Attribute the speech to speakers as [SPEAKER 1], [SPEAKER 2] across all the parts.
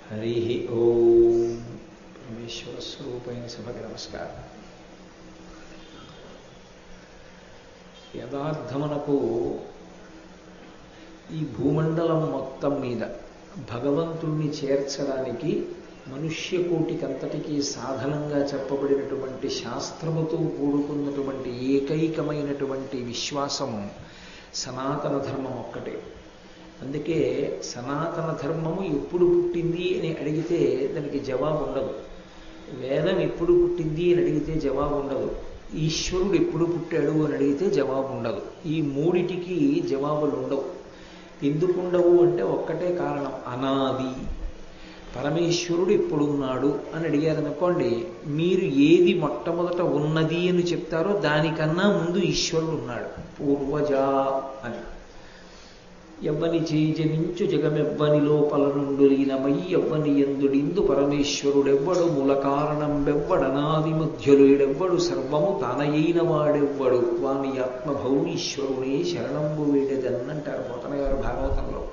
[SPEAKER 1] హరి ఓం. పరమేశ్వర స్వరూపైన సభకి నమస్కారం. యథార్థమునకు ఈ భూమండలం మొత్తం మీద భగవంతుణ్ణి చేర్చడానికి మనుష్యకోటికంతటికీ సాధనంగా చెప్పబడినటువంటి శాస్త్రముతో కూడుకున్నటువంటి ఏకైకమైనటువంటి విశ్వాసము సనాతన ధర్మం ఒక్కటే. అందుకే సనాతన ధర్మము ఎప్పుడు పుట్టింది అని అడిగితే దానికి జవాబు ఉండదు. వేదం ఎప్పుడు పుట్టింది అని అడిగితే జవాబు ఉండదు. ఈశ్వరుడు ఎప్పుడు పుట్టాడు అని అడిగితే జవాబు ఉండదు. ఈ మూడిటికి జవాబులు ఉండవు. ఎందుకు ఉండవు అంటే ఒక్కటే కారణం, అనాది. పరమేశ్వరుడు ఎప్పుడున్నాడు అని అడిగారనుకోండి, మీరు ఏది మొట్టమొదట ఉన్నది అని చెప్తారో దానికన్నా ముందు ఈశ్వరుడు ఉన్నాడు. పూర్వజ అని. ఎవ్వని చేజనించు జగమెవ్వని లోపల నుండు లీనమై ఎవ్వని ఎందుడిందు పరమేశ్వరుడెవ్వడు మూల కారణం బెవ్వడనాది మధ్యులుడెవ్వడు సర్వము తానయైన వాడెవ్వడు వాని ఆత్మభౌమీశ్వరుడే శరణంబు వేడెదన్నంటారు పోతన గారు భాగవతంలో.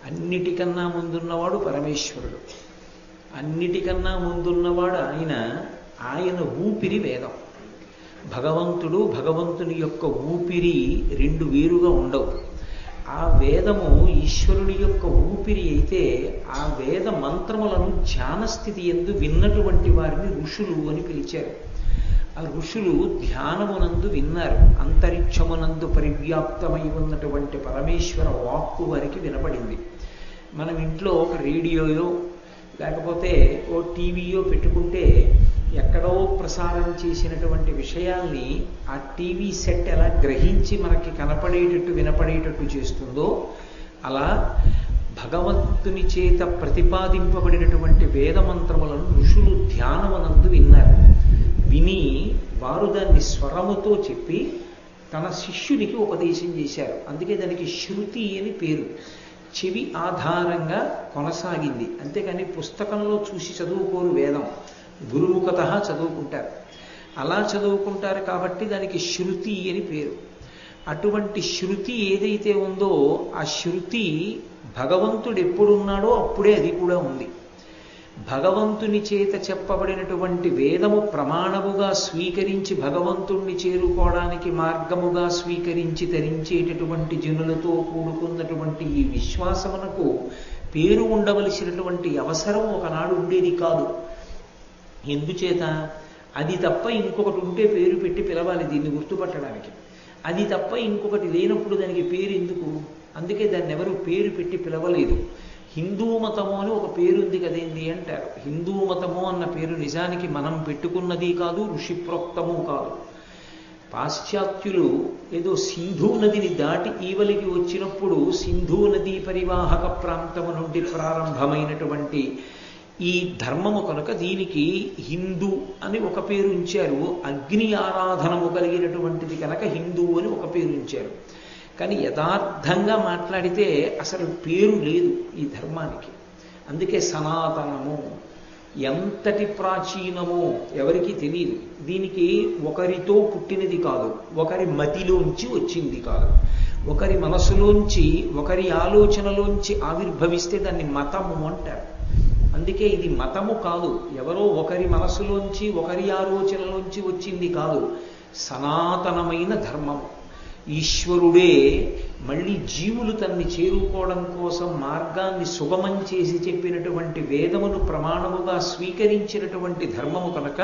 [SPEAKER 1] అన్నిటికన్నా ముందున్నవాడు పరమేశ్వరుడు. అన్నిటికన్నా ముందున్నవాడు ఆయన ఊపిరి వేదం. భగవంతుడు, భగవంతుని యొక్క ఊపిరి రెండు వేరుగా ఉండవు. ఆ వేదము ఈశ్వరుడి యొక్క ఊపిరి అయితే ఆ వేద మంత్రములను ధ్యానస్థితి యందు విన్నటువంటి వారిని ఋషులు అని పిలిచారు. ఆ ఋషులు ధ్యానమునందు విన్నారు. అంతరిక్షమునందు పరివ్యాప్తమై ఉన్నటువంటి పరమేశ్వర వాక్కు వారికి వినపడింది. మనం ఇంట్లో ఒక రేడియోయో లేకపోతే ఓ టీవీయో పెట్టుకుంటే ఎక్కడో ప్రసారం చేసినటువంటి విషయాల్ని ఆ టీవీ సెట్ ఎలా గ్రహించి మనకి కనపడేటట్టు వినపడేటట్టు చేస్తుందో అలా భగవంతుని చేత ప్రతిపాదింపబడినటువంటి వేదమంత్రములను ఋషులు ధ్యానమునందు విన్నారు. విని వారు దాన్ని స్వరముతో చెప్పి తన శిష్యునికి ఉపదేశం చేశారు. అందుకే దానికి శృతి అని పేరు. చెవి ఆధారంగా కొనసాగింది. అంతేకాని పుస్తకంలో చూసి చదువుకోరు. వేదం గురుముఖత చదువుకుంటారు. అలా చదువుకుంటారు కాబట్టి దానికి శృతి అని పేరు. అటువంటి శృతి ఏదైతే ఉందో ఆ శృతి భగవంతుడు ఎప్పుడున్నాడో అప్పుడే అది కూడా ఉంది. భగవంతుని చేత చెప్పబడినటువంటి వేదము ప్రమాణముగా స్వీకరించి భగవంతుణ్ణి చేరుకోవడానికి మార్గముగా స్వీకరించి ధరించేటటువంటి జనులతో కూడుకున్నటువంటి ఈ విశ్వాసమునకు పేరు ఉండవలసినటువంటి అవసరం ఒకనాడు ఉండేది కాదు. ఎందుచేత అది తప్ప ఇంకొకటి ఉంటే పేరు పెట్టి పిలవాలి దీన్ని గుర్తుపట్టడానికి. అది తప్ప ఇంకొకటి లేనప్పుడు దానికి పేరు ఎందుకు? అందుకే దాన్ని ఎవరు పేరు పెట్టి పిలవలేదు. హిందూ మతము అని ఒక పేరుంది కదేంది అంటారు. హిందూ మతము అన్న పేరు నిజానికి మనం పెట్టుకున్నది కాదు, ఋషిప్రోక్తము కాదు. పాశ్చాత్యులు ఏదో సింధూ నదిని దాటి ఈవలికి వచ్చినప్పుడు సింధూ నదీ పరివాహక ప్రాంతము నుండి ప్రారంభమైనటువంటి ఈ ధర్మము కనుక దీనికి హిందూ అని ఒక పేరు ఉంచారు. అగ్ని ఆరాధనము కలిగినటువంటిది కనుక హిందూ అని ఒక పేరు ఉంచారు. కానీ యథార్థంగా మాట్లాడితే అసలు పేరు లేదు ఈ ధర్మానికి. అందుకే సనాతనము ఎంతటి ప్రాచీనమో ఎవరికి తెలియదు. దీనికి ఒకరితో పుట్టినది కాదు, ఒకరి మతిలోంచి వచ్చింది కాదు. ఒకరి మనసులోంచి, ఒకరి ఆలోచనలోంచి ఆవిర్భవిస్తే దాన్ని మతము అంటారు. అందుకే ఇది మతము కాదు, ఎవరో ఒకరి మనసులోంచి ఒకరి ఆలోచనలోంచి వచ్చింది కాదు, సనాతనమైన ధర్మము. ఈశ్వరుడే మళ్ళీ జీవులు తన్ని చేరుకోవడం కోసం మార్గాన్ని సుగమం చేసి చెప్పినటువంటి వేదమును ప్రమాణముగా స్వీకరించినటువంటి ధర్మము కనుక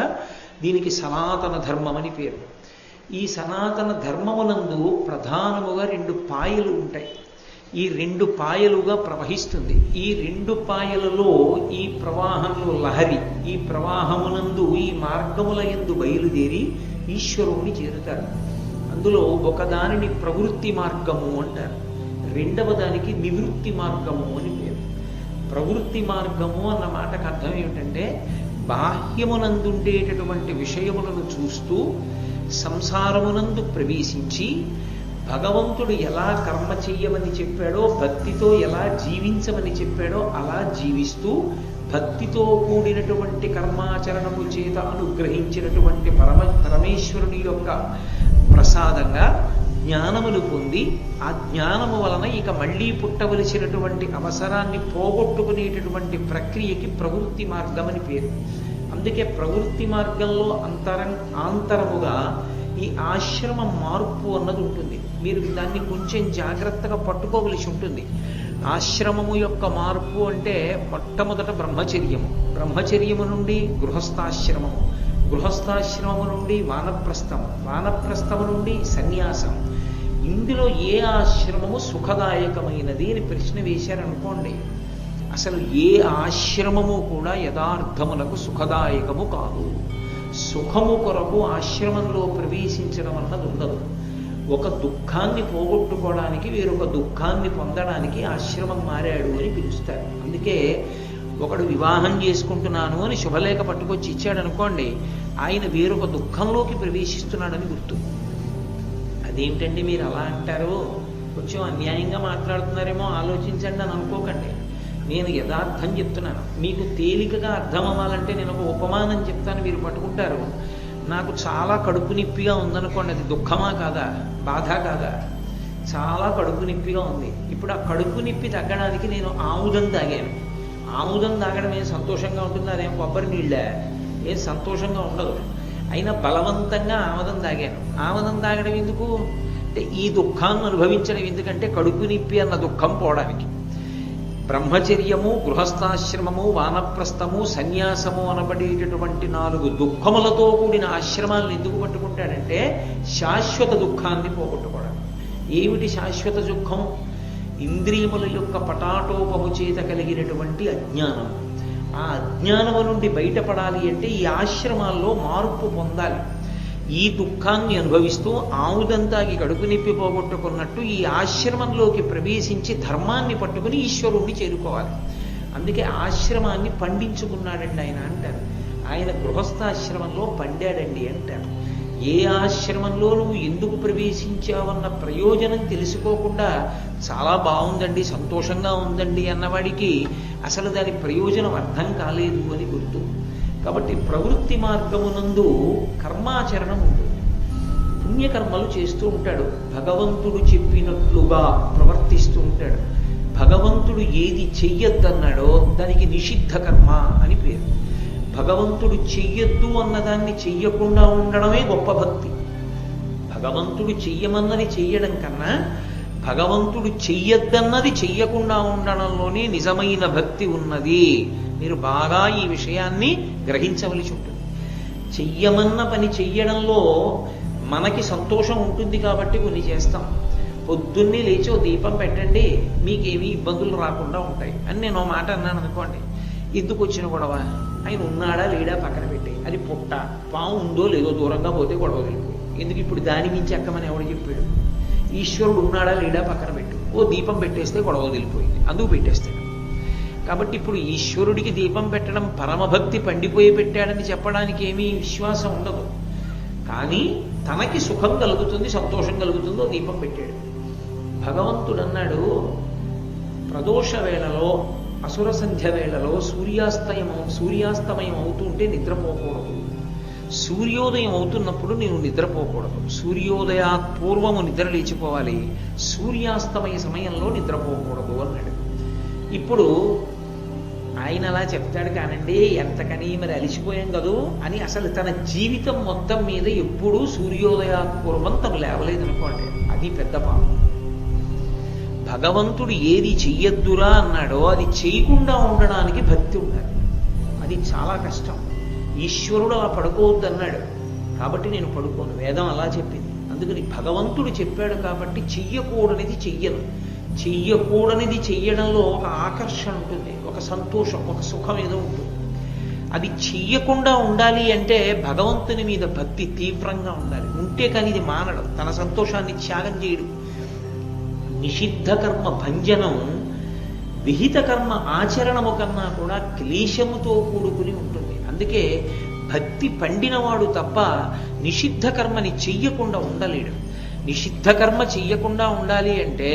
[SPEAKER 1] దీనికి సనాతన ధర్మమని పేరు. ఈ సనాతన ధర్మమునందు ప్రధానముగా రెండు పాయలు ఉంటాయి. ఈ రెండు పాయలుగా ప్రవహిస్తుంది. ఈ రెండు పాయలలో ఈ ప్రవాహంలో లహరి, ఈ ప్రవాహమునందు ఈ మార్గముల యందు బయలుదేరి ఈశ్వరుణ్ణి చేరుతారు. అందులో ఒకదానిని ప్రవృత్తి మార్గము అంటారు, రెండవ దానికి నివృత్తి మార్గము అని పేరు. ప్రవృత్తి మార్గము అన్న మాటకు అర్థం ఏమిటంటే బాహ్యమునందుండేటటువంటి విషయములను చూస్తూ సంసారమునందు ప్రవేశించి భగవంతుడు ఎలా కర్మ చెయ్యమని చెప్పాడో, భక్తితో ఎలా జీవించమని చెప్పాడో అలా జీవిస్తూ భక్తితో కూడినటువంటి కర్మాచరణము చేత అనుగ్రహించినటువంటి పరమేశ్వరుని యొక్క ప్రసాదంగా జ్ఞానములు పొంది ఆ జ్ఞానము వలన ఇక మళ్ళీ పుట్టవలసినటువంటి అవసరాన్ని పోగొట్టుకునేటటువంటి ప్రక్రియకి ప్రవృత్తి మార్గం అని పేరు. అందుకే ప్రవృత్తి మార్గంలో ఆంతరముగా ఈ ఆశ్రమ మార్పు అన్నది ఉంటుంది. మీరు దాన్ని కొంచెం జాగ్రత్తగా పట్టుకోవలసి ఉంటుంది. ఆశ్రమము యొక్క మార్పు అంటే మొట్టమొదట బ్రహ్మచర్యము, బ్రహ్మచర్యము నుండి గృహస్థాశ్రమము, గృహస్థాశ్రమము నుండి వానప్రస్థము, వానప్రస్థము నుండి సన్యాసం. ఇందులో ఏ ఆశ్రమము సుఖదాయకమైనది అని ప్రశ్న వేశారనుకోండి, అసలు ఏ ఆశ్రమము కూడా యథార్థములకు సుఖదాయకము కాదు. సుఖము కొరకు ఆశ్రమంలో ప్రవేశించడం అన్నది ఉండదు. ఒక దుఃఖాన్ని పోగొట్టుకోవడానికి వేరొక దుఃఖాన్ని పొందడానికి ఆశ్రమం మారాడు అని పిలుస్తారు. అందుకే ఒకడు వివాహం చేసుకుంటున్నాను అని శుభలేఖ పట్టుకొచ్చి ఇచ్చాడు అనుకోండి, ఆయన వేరొక దుఃఖంలోకి ప్రవేశిస్తున్నాడని గుర్తు. అదేమిటండి మీరు అలా అంటారు, కొంచెం అన్యాయంగా మాట్లాడుతున్నారేమో ఆలోచించండి అని అనుకోకండి. నేను యథార్థం చెప్తున్నాను. మీకు తేలికగా అర్థం అవ్వాలంటే నేను ఒక ఉపమానం చెప్తాను, మీరు పట్టుకుంటారు. నాకు చాలా కడుపు నొప్పిగా ఉందనుకోండి, అది దుఃఖమా కాదా, బాధ కాదా? చాలా కడుపు నొప్పిగా ఉంది. ఇప్పుడు ఆ కడుపు నొప్పి తగ్గడానికి నేను ఆముదం తాగాను. ఆముదం తాగడం ఏం సంతోషంగా ఉంటుందా? అదేం కొబ్బరి నీళ్ళే, ఏం సంతోషంగా ఉండదు. అయినా బలవంతంగా ఆముదం తాగాను. ఆముదం తాగడం ఎందుకు అంటే ఈ దుఃఖాన్ని అనుభవించడం ఎందుకంటే కడుపు నొప్పి అన్న దుఃఖం పోవడానికి. బ్రహ్మచర్యము, గృహస్థాశ్రమము, వానప్రస్థము, సన్యాసము అనబడేటటువంటి 4 దుఃఖములతో కూడిన ఆశ్రమాలను ఎందుకు పట్టుకుంటాడంటే శాశ్వత దుఃఖాన్ని పోగొట్టుకోవడం. ఏమిటి శాశ్వత దుఃఖం? ఇంద్రియముల యొక్క పటాటోపము చేత కలిగినటువంటి అజ్ఞానం. ఆ అజ్ఞానము నుండి బయటపడాలి అంటే ఈ ఆశ్రమాల్లో మార్పు పొందాలి. ఈ దుఃఖాన్ని అనుభవిస్తూ ఆముదంతాకి కడుపు నొప్పి పోగొట్టుకున్నట్టు ఈ ఆశ్రమంలోకి ప్రవేశించి ధర్మాన్ని పట్టుకుని ఈశ్వరుణ్ణి చేరుకోవాలి. అందుకే ఆశ్రమాన్ని పండించుకున్నాడండి ఆయన అంటారు. ఆయన గృహస్థాశ్రమంలో పండాడండి అంటారు. ఏ ఆశ్రమంలో నువ్వు ఎందుకు ప్రవేశించావన్న ప్రయోజనం తెలుసుకోకుండా చాలా బాగుందండి, సంతోషంగా ఉందండి అన్నవాడికి అసలు దాని ప్రయోజనం అర్థం కాలేదు అని గుర్తు. కాబట్టి ప్రవృత్తి మార్గమునందు కర్మాచరణం ఉంటుంది. పుణ్యకర్మలు చేస్తూ ఉంటాడు, భగవంతుడు చెప్పినట్లుగా ప్రవర్తిస్తూ ఉంటాడు. భగవంతుడు ఏది చెయ్యొద్దన్నాడో దానికి నిషిద్ధ కర్మ అని పేరు. భగవంతుడు చెయ్యొద్దు అన్నదాన్ని చెయ్యకుండా ఉండడమే గొప్ప భక్తి. భగవంతుడు చెయ్యమన్నది చెయ్యడం కన్నా భగవంతుడు చెయ్యొద్దన్నది చెయ్యకుండా ఉండడంలోనే నిజమైన భక్తి ఉన్నది. మీరు బాగా ఈ విషయాన్ని గ్రహించవలసి ఉంటుంది. చెయ్యమన్న పని చెయ్యడంలో మనకి సంతోషం ఉంటుంది కాబట్టి కొన్ని చేస్తాం. పొద్దున్నే లేచో దీపం పెట్టండి, మీకేమీ ఇబ్బందులు రాకుండా ఉంటాయి అని నేను మాట అన్నాను అనుకోండి. ఎందుకు వచ్చిన గొడవ? ఆయన ఉన్నాడా లేడా పక్కన పెట్టి, అది పుట్ట పాము ఉందో లేదో దూరంగా పోతే గొడవ వెళ్ళిపోయి ఎందుకు ఇప్పుడు దాని మించి ఎక్కమని ఎవడు చెప్పాడు? ఈశ్వరుడు ఉన్నాడా లేడా పక్కన పెట్టు, ఓ దీపం పెట్టేస్తే గొడవ వెళ్ళిపోయింది, అందుకు పెట్టేస్తాడు. కాబట్టి ఇప్పుడు ఈశ్వరుడికి దీపం పెట్టడం పరమభక్తి పండిపోయి పెట్టాడని చెప్పడానికి ఏమీ విశ్వాసం ఉండదు. కానీ తనకి సుఖం కలుగుతుంది, సంతోషం కలుగుతుందో దీపం పెట్టాడు. భగవంతుడు అన్నాడు, ప్రదోష వేళలో అసుర సంధ్య వేళలో సూర్యాస్తమయం అవుతుంటే నిద్రపోకూడదు, సూర్యోదయం అవుతున్నప్పుడు నేను నిద్రపోకూడదు. సూర్యోదయాత్ పూర్వము నిద్ర లేచిపోవాలి, సూర్యాస్తమయ సమయంలో నిద్రపోకూడదు అన్నాడు. ఇప్పుడు ఆయన అలా చెప్తాడు కానండి, ఎంతకని మరి అలిసిపోయాం కదూ అని అసలు తన జీవితం మొత్తం మీద ఎప్పుడూ సూర్యోదయాత్ పూర్వం తను లేవలేదనుకోండి, అది పెద్ద పాపం. భగవంతుడు ఏది చెయ్యొద్దురా అన్నాడో అది చేయకుండా ఉండడానికి భక్తి ఉండాలి. అది చాలా కష్టం. ఈశ్వరుడు అలా పడుకోవద్దు అన్నాడు కాబట్టి నేను పడుకోను, వేదం అలా చెప్పింది. అందుకని భగవంతుడు చెప్పాడు కాబట్టి చెయ్యకూడనిది చెయ్యను. చెయ్యకూడనిది చెయ్యడంలో ఒక ఆకర్షణ ఉంటుంది, ఒక సంతోషం, ఒక సుఖం ఏదో ఉంటుంది. అది చెయ్యకుండా ఉండాలి అంటే భగవంతుని మీద భక్తి తీవ్రంగా ఉండాలి. ఉంటే కానీ ఇది మానడం, తన సంతోషాన్ని త్యాగం చేయడు. నిషిద్ధ కర్మ భంజనం విహిత కర్మ ఆచరణము కన్నా కూడా క్లేశముతో కూడుకుని ఉంటుంది. అందుకే భక్తి పండినవాడు తప్ప నిషిద్ధ కర్మని చెయ్యకుండా ఉండలేడు. నిషిద్ధ కర్మ చెయ్యకుండా ఉండాలి అంటే,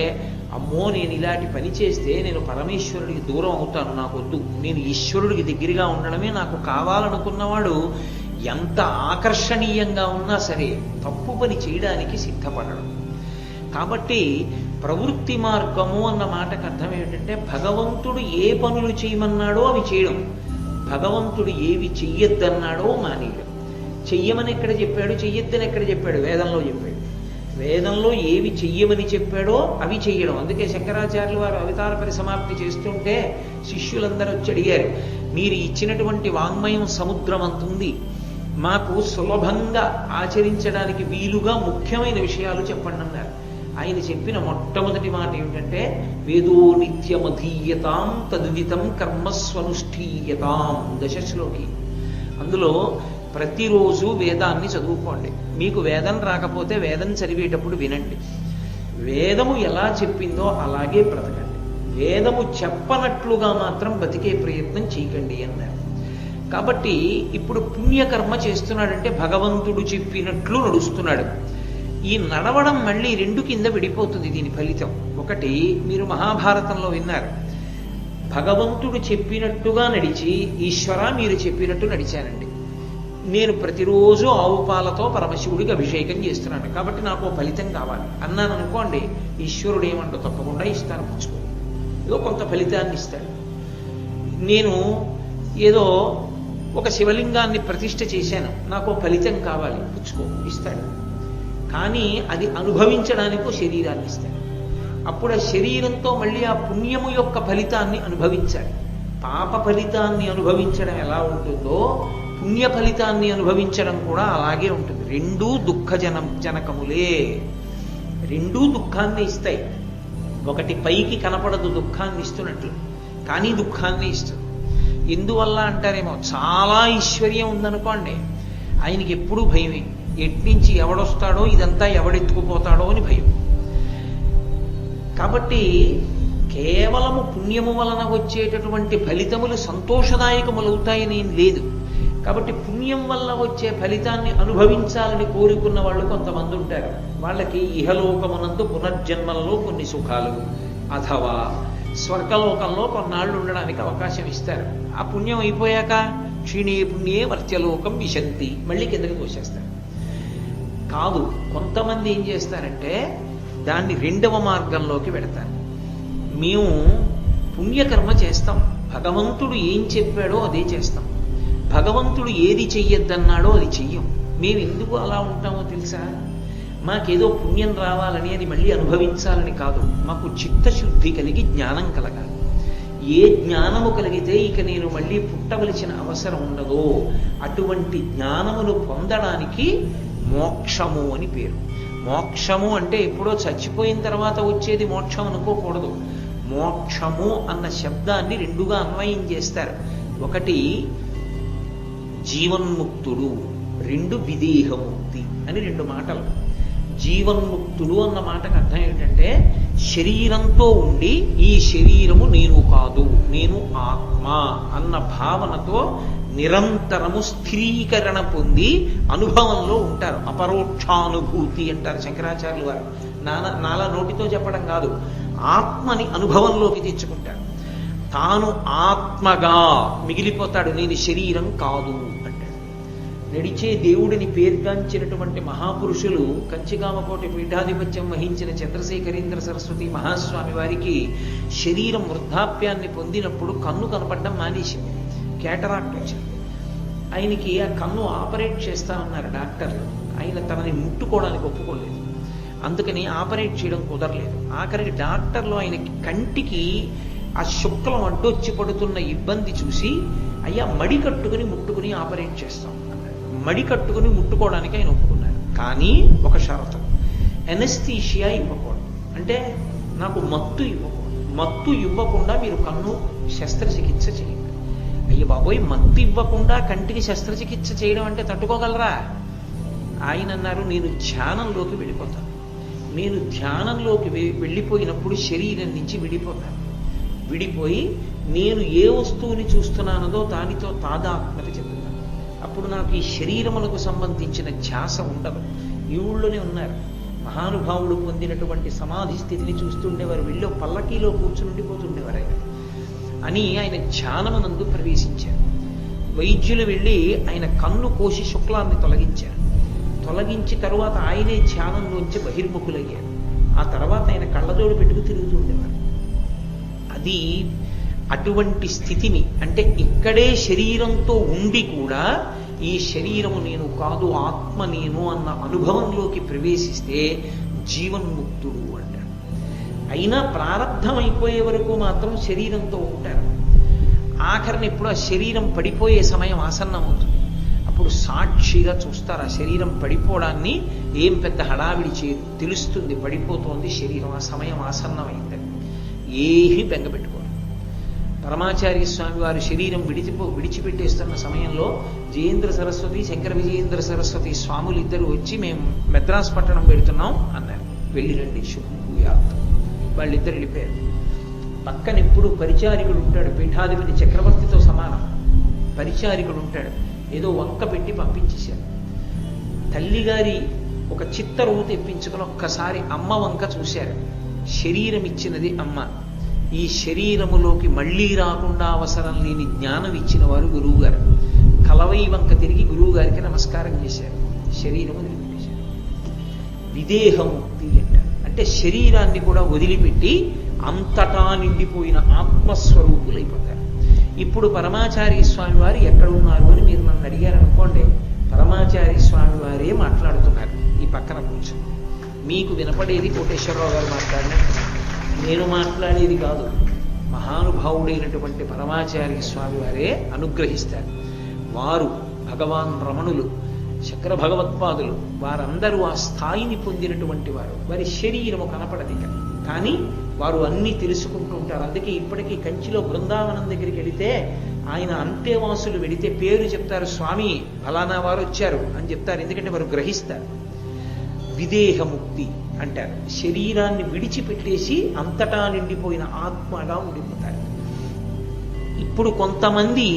[SPEAKER 1] అమ్మో నేను ఇలాంటి పని చేస్తే నేను పరమేశ్వరుడికి దూరం అవుతాను, నాకొద్దు, నేను ఈశ్వరుడికి దగ్గరగా ఉండడమే నాకు కావాలనుకున్నవాడు ఎంత ఆకర్షణీయంగా ఉన్నా సరే తప్పు పని చేయడానికి సిద్ధపడడం. కాబట్టి ప్రవృత్తి మార్గము అన్న మాటకు అర్థం ఏమిటంటే భగవంతుడు ఏ పనులు చేయమన్నాడో అవి చేయడం, భగవంతుడు ఏవి చెయ్యొద్దన్నాడో మానేయడం. చెయ్యమని ఎక్కడ చెప్పాడు, చెయ్యొద్దని ఎక్కడ చెప్పాడు? వేదంలో చెప్పాడు. వేదంలో ఏవి చెయ్యమని చెప్పాడో అవి చెయ్యడం. అందుకే శంకరాచార్యులు వారు అవతార పరిసమాప్తి చేస్తుంటే శిష్యులందరూ వచ్చి అడిగారు, మీరు ఇచ్చినటువంటి వాంగ్మయం సముద్రం అంతుంది, మాకు సులభంగా ఆచరించడానికి వీలుగా ముఖ్యమైన విషయాలు చెప్పండి అన్నారు. ఆయన చెప్పిన మొట్టమొదటి మాట ఏమిటంటే వేదో నిత్యమధీయతాం తదుదితం కర్మస్వనుష్ఠీయతాం, దశశ్లోకి. అందులో ప్రతిరోజు వేదాన్ని చదువుకోండి. మీకు వేదం రాకపోతే వేదం చదివేటప్పుడు వినండి. వేదము ఎలా చెప్పిందో అలాగే బ్రతకండి. వేదము చెప్పనట్లుగా మాత్రం బతికే ప్రయత్నం చేయకండి అన్నారు. కాబట్టి ఇప్పుడు పుణ్యకర్మ చేస్తున్నాడంటే భగవంతుడు చెప్పినట్లు నడుస్తున్నాడు. ఈ నడవడం మళ్ళీ రెండు కింద విడిపోతుంది దీని ఫలితం. ఒకటి, మీరు మహాభారతంలో విన్నారు, భగవంతుడు చెప్పినట్టుగా నడిచి ఈశ్వర మీరు చెప్పినట్టు నడిచానండి, నేను ప్రతిరోజు ఆవు పాలతో పరమశివుడికి అభిషేకం చేస్తున్నాను కాబట్టి నాకు ఫలితం కావాలి అన్నాను అనుకోండి, ఈశ్వరుడు ఏమంటో తప్పకుండా ఇస్తాను, పుచ్చుకో, ఏదో కొంత ఫలితాన్ని ఇస్తాడు. నేను ఏదో ఒక శివలింగాన్ని ప్రతిష్ఠ చేశాను, నాకు ఫలితం కావాలి, పుచ్చుకో, ఇస్తాడు. కానీ అది అనుభవించడానికి శరీరాన్ని ఇస్తాడు. అప్పుడు ఆ శరీరంతో మళ్ళీ ఆ పుణ్యము యొక్క ఫలితాన్ని అనుభవించాలి. పాప ఫలితాన్ని అనుభవించడం ఎలా ఉంటుందో పుణ్య ఫలితాన్ని అనుభవించడం కూడా అలాగే ఉంటుంది. రెండూ జనకములే, రెండూ దుఃఖాన్ని ఇస్తాయి. ఒకటి పైకి కనపడదు దుఃఖాన్ని ఇస్తున్నట్లు, కానీ దుఃఖాన్ని ఇస్తుంది. ఎందువల్ల అంటారేమో, చాలా ఐశ్వర్యం ఉందనుకోండి, ఆయనకి ఎప్పుడూ భయమే, ఎట్నుంచి ఎవడొస్తాడో ఇదంతా ఎవడెత్తుకుపోతాడో అని భయం. కాబట్టి కేవలము పుణ్యము వలన వచ్చేటటువంటి ఫలితములు సంతోషదాయకములవుతాయని ఏం లేదు. కాబట్టి పుణ్యం వల్ల వచ్చే ఫలితాన్ని అనుభవించాలని కోరుకున్న వాళ్ళు కొంతమంది ఉంటారు. వాళ్ళకి ఇహలోకమునందు పునర్జన్మలలో కొన్ని సుఖాలు, అథవా స్వర్గలోకంలో కొన్నాళ్ళు ఉండడానికి అవకాశం ఇస్తారు. ఆ పుణ్యం అయిపోయాక క్షీణే పుణ్యే వర్త్యలోకం విశంతి, మళ్ళీ కిందకి తోసేస్తారు. కాదు, కొంతమంది ఏం చేస్తారంటే దాన్ని రెండవ మార్గంలోకి పెడతారు. మేము పుణ్యకర్మ చేస్తాం, భగవంతుడు ఏం చెప్పాడో అదే చేస్తాం, భగవంతుడు ఏది చెయ్యొద్దన్నాడో అది చెయ్యం. మేము ఎందుకు అలా ఉంటామో తెలుసా? మాకేదో పుణ్యం రావాలని, అది మళ్ళీ అనుభవించాలని కాదు, మాకు చిత్తశుద్ధి కలిగి జ్ఞానం కలగాలి. ఏ జ్ఞానము కలిగితే ఇక నేను మళ్ళీ పుట్టవలసిన అవసరం ఉండదో అటువంటి జ్ఞానమును పొందడానికి మోక్షము అని పేరు. మోక్షము అంటే ఎప్పుడో చచ్చిపోయిన తర్వాత వచ్చేది మోక్షం అనుకోకూడదు. మోక్షము అన్న శబ్దాన్ని రెండుగా అన్వయం చేస్తారు. ఒకటి జీవన్ముక్తుడు, రెండు విదేహముక్తి అని రెండు మాటలు. జీవన్ముక్తుడు అన్న మాటకు అర్థం ఏమిటంటే శరీరంతో ఉండి ఈ శరీరము నేను కాదు, నేను ఆత్మ అన్న భావనతో నిరంతరము స్థిరీకరణ పొంది అనుభవంలో ఉంటారు. అపరోక్షానుభూతి అంటారు శంకరాచార్యులు వారు. నాలా నోటితో చెప్పడం కాదు, ఆత్మని అనుభవంలోకి తెచ్చుకుంటాడు. తాను ఆత్మగా మిగిలిపోతాడు, నేను శరీరం కాదు అంటాడు. నడిచే దేవుడిని పేర్గాంచినటువంటి మహాపురుషులు, కంచికామకోటి పీఠాధిపత్యం వహించిన చంద్రశేఖరేంద్ర సరస్వతి మహాస్వామి వారికి శరీరం వృద్ధాప్యాన్ని పొందినప్పుడు కన్ను కనపడడం మానేసింది, కేటరాక్ట్ వచ్చింది. ఆయనకి ఆ కన్ను ఆపరేట్ చేస్తామన్నారు డాక్టర్లు. ఆయన తనని ముట్టుకోవడానికి ఒప్పుకోలేదు, అందుకని ఆపరేట్ చేయడం కుదరలేదు. ఆఖరికి డాక్టర్లు ఆయనకి కంటికి ఆ శుక్లం అడ్డొచ్చి పడుతున్న ఇబ్బంది చూసి, అయ్యా మడి కట్టుకుని ముట్టుకుని ఆపరేట్ చేస్తాం అన్నారు. మడి కట్టుకుని ముట్టుకోవడానికి ఆయన ఒప్పుకున్నారు. కానీ ఒక షరతు, ఎనస్థీషియా ఇవ్వకూడదు, అంటే నాకు మత్తు ఇవ్వకూడదు. మత్తు ఇవ్వకుండా మీరు కన్ను శస్త్రచికిత్స చేయండి. అయ్య బాబోయ్, మత్తు ఇవ్వకుండా కంటికి శస్త్రచికిత్స చేయడం అంటే తట్టుకోగలరా? ఆయన అన్నారు, నేను ధ్యానంలోకి వెళ్ళిపోతాను. నేను ధ్యానంలోకి వెళ్ళిపోయినప్పుడు శరీరం నుంచి విడిపోతాను. విడిపోయి నేను ఏ వస్తువుని చూస్తున్నానదో దానితో తాదాత్మ్యత చెందుతాను. అప్పుడు నాకు ఈ శరీరములకు సంబంధించిన ధ్యాస ఉండదు. ఈ ఊళ్ళోనే ఉన్నారు మహానుభావుడు పొందినటువంటి సమాధి స్థితిని చూస్తుండేవారు. వెళ్ళి పల్లకీలో కూర్చుని ఉండిపోతుండేవారు ఆయన అని ఆయన ధ్యానమునందు ప్రవేశించారు. వైద్యులు వెళ్ళి ఆయన కన్ను కోసి శుక్లాన్ని తొలగించారు. తొలగించి తరువాత ఆయనే ధ్యానంలోంచి బహిర్ముఖులయ్యారు. ఆ తర్వాత ఆయన కళ్ళజోడు పెట్టుకు తిరుగుతూ ఉండేవారు. అది అటువంటి స్థితిని, అంటే ఇక్కడే శరీరంతో ఉండి కూడా ఈ శరీరము నేను కాదు, ఆత్మ నేను అన్న అనుభవంలోకి ప్రవేశిస్తే జీవన్ముక్తుడు అంటారు. అయినా ప్రారంధం అయిపోయే వరకు మాత్రం శరీరంతో ఉంటారు. ఆఖరిని ఎప్పుడు ఆ శరీరం పడిపోయే సమయం ఆసన్నమవుతుంది. అప్పుడు సాక్షిగా చూస్తారు ఆ శరీరం పడిపోవడాన్ని. ఏం పెద్ద హడావిడి తెలుస్తుంది, పడిపోతోంది శరీరం, ఆ సమయం ఆసన్నమైందని. ఏమీ బెంగపెట్టుకోరు. పరమాచార్య స్వామి వారి శరీరం విడిచిపెట్టేస్తున్న సమయంలో జయేంద్ర సరస్వతి, శంకర విజయేంద్ర సరస్వతి స్వాములు ఇద్దరు వచ్చి మేము మెద్రాస్ పట్టణం పెడుతున్నాం అన్నారు. వెళ్ళిరండి శుభం భూయాత్. వాళ్ళిద్దరు వెళ్ళిపోయారు. పక్కన ఎప్పుడు పరిచారికుడు ఉంటాడు, పీఠాధిపతి చక్రవర్తితో సమానం పరిచారికుడు ఉంటాడు. ఏదో వంక పెట్టి పంపించేశారు. తల్లిగారి ఒక చిత్తరువు తెప్పించుకుని ఒక్కసారి అమ్మ వంక చూశారు. శరీరం ఇచ్చినది అమ్మ. ఈ శరీరములోకి మళ్ళీ రాకుండా అవసరం లేని జ్ఞానం ఇచ్చిన వారు గురువు గారు. కలవై వంక తిరిగి గురువు గారికి నమస్కారం చేశారు. శరీరం వదిలిపెట్టేశారు. విదేహముక్తి అంటారు. అంటే శరీరాన్ని కూడా వదిలిపెట్టి అంతటా నిండిపోయిన ఆత్మస్వరూపులైపోతారు. ఇప్పుడు పరమాచార్య స్వామి వారు ఎక్కడ ఉన్నారు అని మీరు నన్ను అడిగారనుకోండి, పరమాచార్య స్వామి వారే మాట్లాడుతున్నారు ఈ పక్కన కూర్చొని. మీకు వినపడేది కోటేశ్వరరావు గారు మాట్లాడినట్టు, నేను మాట్లాడేది కాదు. మహానుభావుడైనటువంటి పరమాచార్య స్వామి వారే అనుగ్రహిస్తారు. వారు భగవాన్ రమణులు, శంకర భగవత్పాదులు, వారందరూ ఆ స్థాయిని పొందినటువంటి వారు. వారి శరీరము కనపడది కానీ వారు అన్నీ తెలుసుకుంటూ ఉంటారు. అందుకే ఇప్పటికీ కంచిలో బృందావనం దగ్గరికి వెళితే ఆయన అంతేవాసులు వెళితే పేరు చెప్తారు, స్వామి ఫలానా వారు వచ్చారు అని చెప్తారు. ఎందుకంటే వారు గ్రహిస్తారు. విదేహముక్తి అంటారు. శరీరాన్ని విడిచిపెట్టేసి అంతటా నిండిపోయిన ఆత్మగా ఉండిపోతారు. ఇప్పుడు కొంతమంది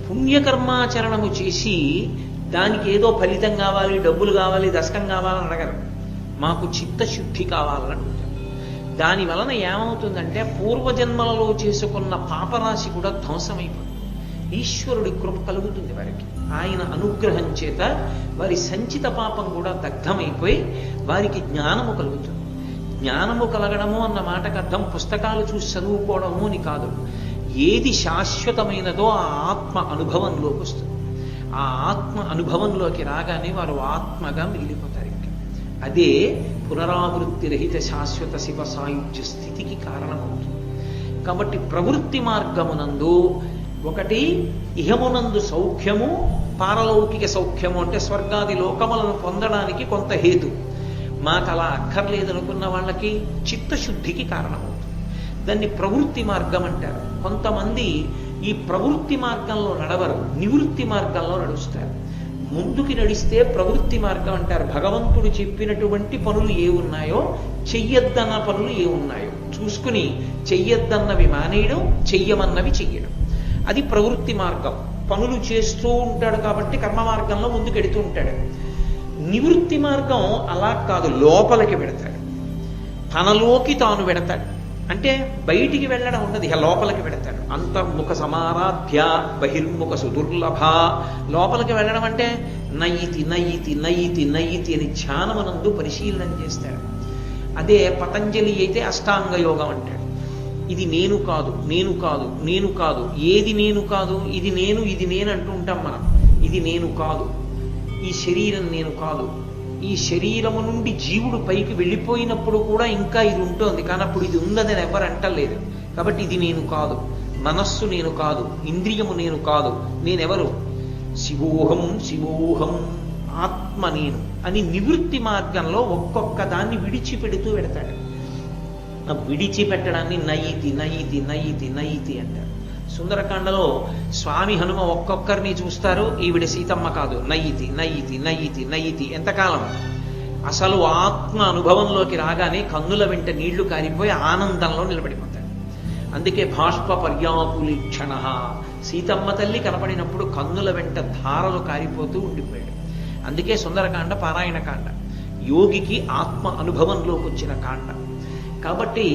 [SPEAKER 1] పుణ్యకర్మాచరణము చేసి దానికి ఏదో ఫలితం కావాలి, డబ్బులు కావాలి, దశకం కావాలని అడగరు. మాకు చిత్తశుద్ధి కావాలని అడుగుతారు. దాని వలన ఏమవుతుందంటే పూర్వజన్మలలో చేసుకున్న పాపరాశి కూడా ధ్వంసమైపోతుంది. ఈశ్వరుడి కృప కలుగుతుంది వారికి. ఆయన అనుగ్రహం చేత వారి సంచిత పాపం కూడా దగ్ధమైపోయి వారికి జ్ఞానము కలుగుతుంది. జ్ఞానము కలగడము అన్న మాటకు అర్థం పుస్తకాలు చూసి చదువుకోవడము అని కాదు. ఏది శాశ్వతమైనదో ఆ ఆత్మ అనుభవంలోకి వస్తుంది. ఆ ఆత్మ అనుభవంలోకి రాగానే వారు ఆత్మగా మిగిలిపోతారు. ఇంకా అదే పునరావృత్తి రహిత శాశ్వత శివ సాయుధ్య స్థితికి కారణమవుతుంది. కాబట్టి ప్రవృత్తి మార్గమునందు ఒకటి ఇహమునందు సౌఖ్యము, పారలౌకిక సౌఖ్యము అంటే స్వర్గాది లోకములను పొందడానికి కొంత హేతు. మాకు అలా అక్కర్లేదనుకున్న వాళ్ళకి చిత్తశుద్ధికి కారణమవుతుంది. దాన్ని ప్రవృత్తి మార్గం అంటారు. కొంతమంది ఈ ప్రవృత్తి మార్గంలో నడవరు, నివృత్తి మార్గంలో నడుస్తారు. ముందుకి నడిస్తే ప్రవృత్తి మార్గం అంటారు. భగవంతుడు చెప్పినటువంటి పనులు ఏ ఉన్నాయో, చెయ్యొద్దన్న పనులు ఏ ఉన్నాయో చూసుకుని చెయ్యొద్దన్నవి మానేయడం, చెయ్యమన్నవి చెయ్యడం, అది ప్రవృత్తి మార్గం. పనులు చేస్తూ ఉంటాడు కాబట్టి కర్మ మార్గంలో ముందుకెడుతూ ఉంటాడు. నివృత్తి మార్గం అలా కాదు, లోపలికి పెడతాడు, తనలోకి తాను పెడతాడు. అంటే బయటికి వెళ్ళడం ఉండదు, ఇక లోపలికి పెడతాడు. అంతర్ముఖ సమారాధ్య బహిర్ముఖ సుదుర్లభ. లోపలికి వెళ్ళడం అంటే నయితి నయితి నయితి నయితి అని ధ్యానమనందు పరిశీలన చేస్తాడు. అదే పతంజలి అయితే అష్టాంగ యోగం అంటాడు. ఇది నేను కాదు, నేను కాదు, నేను కాదు. ఏది నేను కాదు? ఇది నేను, ఇది నేను అంటూ ఉంటాం మనం. ఇది నేను కాదు, ఈ శరీరం నేను కాదు. ఈ శరీరము నుండి జీవుడు పైకి వెళ్ళిపోయినప్పుడు కూడా ఇంకా ఇది ఉంటుంది, కానీ అప్పుడు ఇది ఉందని ఎవరు అంటలేదు. కాబట్టి ఇది నేను కాదు, మనస్సు నేను కాదు, ఇంద్రియము నేను కాదు. నేనెవరు? శివోహం శివోహం, ఆత్మ నేను అని నివృత్తి మార్గంలో ఒక్కొక్క దాన్ని విడిచిపెడుతూ పెడతాడు. విడిచిపెట్టడాన్ని నయితి నయితి నయితి నయితి అంటారు. సుందరకాండలో స్వామి హనుమ ఒక్కొక్కరిని చూస్తారు, ఈవిడ సీతమ్మ కాదు, నయితి నయితి నయితి నయితి. ఎంతకాలం? అసలు ఆత్మ అనుభవంలోకి రాగానే కన్నుల వెంట నీళ్లు కారిపోయి ఆనందంలో నిలబడిపోతాడు. అందుకే బాష్ప పర్యాకులీక్షణ, సీతమ్మ తల్లి కనపడినప్పుడు కన్నుల వెంట ధారలు కారిపోతూ ఉండిపోయాడు. అందుకే సుందరకాండ పారాయణ కాండ, యోగికి ఆత్మ అనుభవంలోకి వచ్చిన కాండ. కాబట్టి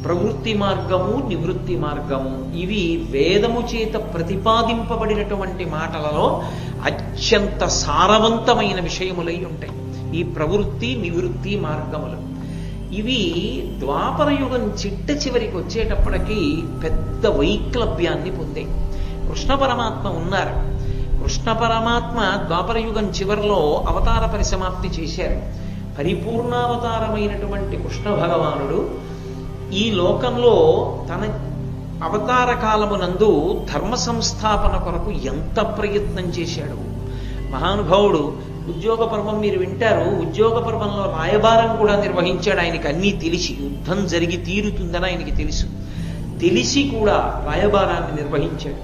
[SPEAKER 1] ప్రవృత్తి మార్గము, నివృత్తి మార్గము ఇవి వేదము చేత ప్రతిపాదింపబడినటువంటి మాటలలో అత్యంత సారవంతమైన విషయములై ఉంటాయి ఈ ప్రవృత్తి నివృత్తి మార్గములు. ఇవి ద్వాపర యుగం చిట్ట చివరికి వచ్చేటప్పటికీ పెద్ద వైక్లభ్యాన్ని పొందాయి. కృష్ణ పరమాత్మ ఉన్నారు. కృష్ణ పరమాత్మ ద్వాపర యుగం చివరిలో అవతార పరిసమాప్తి చేశారు. పరిపూర్ణావతారమైనటువంటి కృష్ణ భగవానుడు ఈ లోకంలో తన అవతార కాలమునందు ధర్మ సంస్థాపన కొరకు ఎంత ప్రయత్నం చేశాడు. మహానుభావుడు ఉద్యోగ పర్వం మీరు వింటారు. ఉద్యోగ పర్వంలో రాయబారం కూడా నిర్వహించాడు. ఆయనకి అన్నీ తెలిసి, యుద్ధం జరిగి తీరుతుందని ఆయనకి తెలుసు. తెలిసి కూడా రాయబారాన్ని నిర్వహించాడు.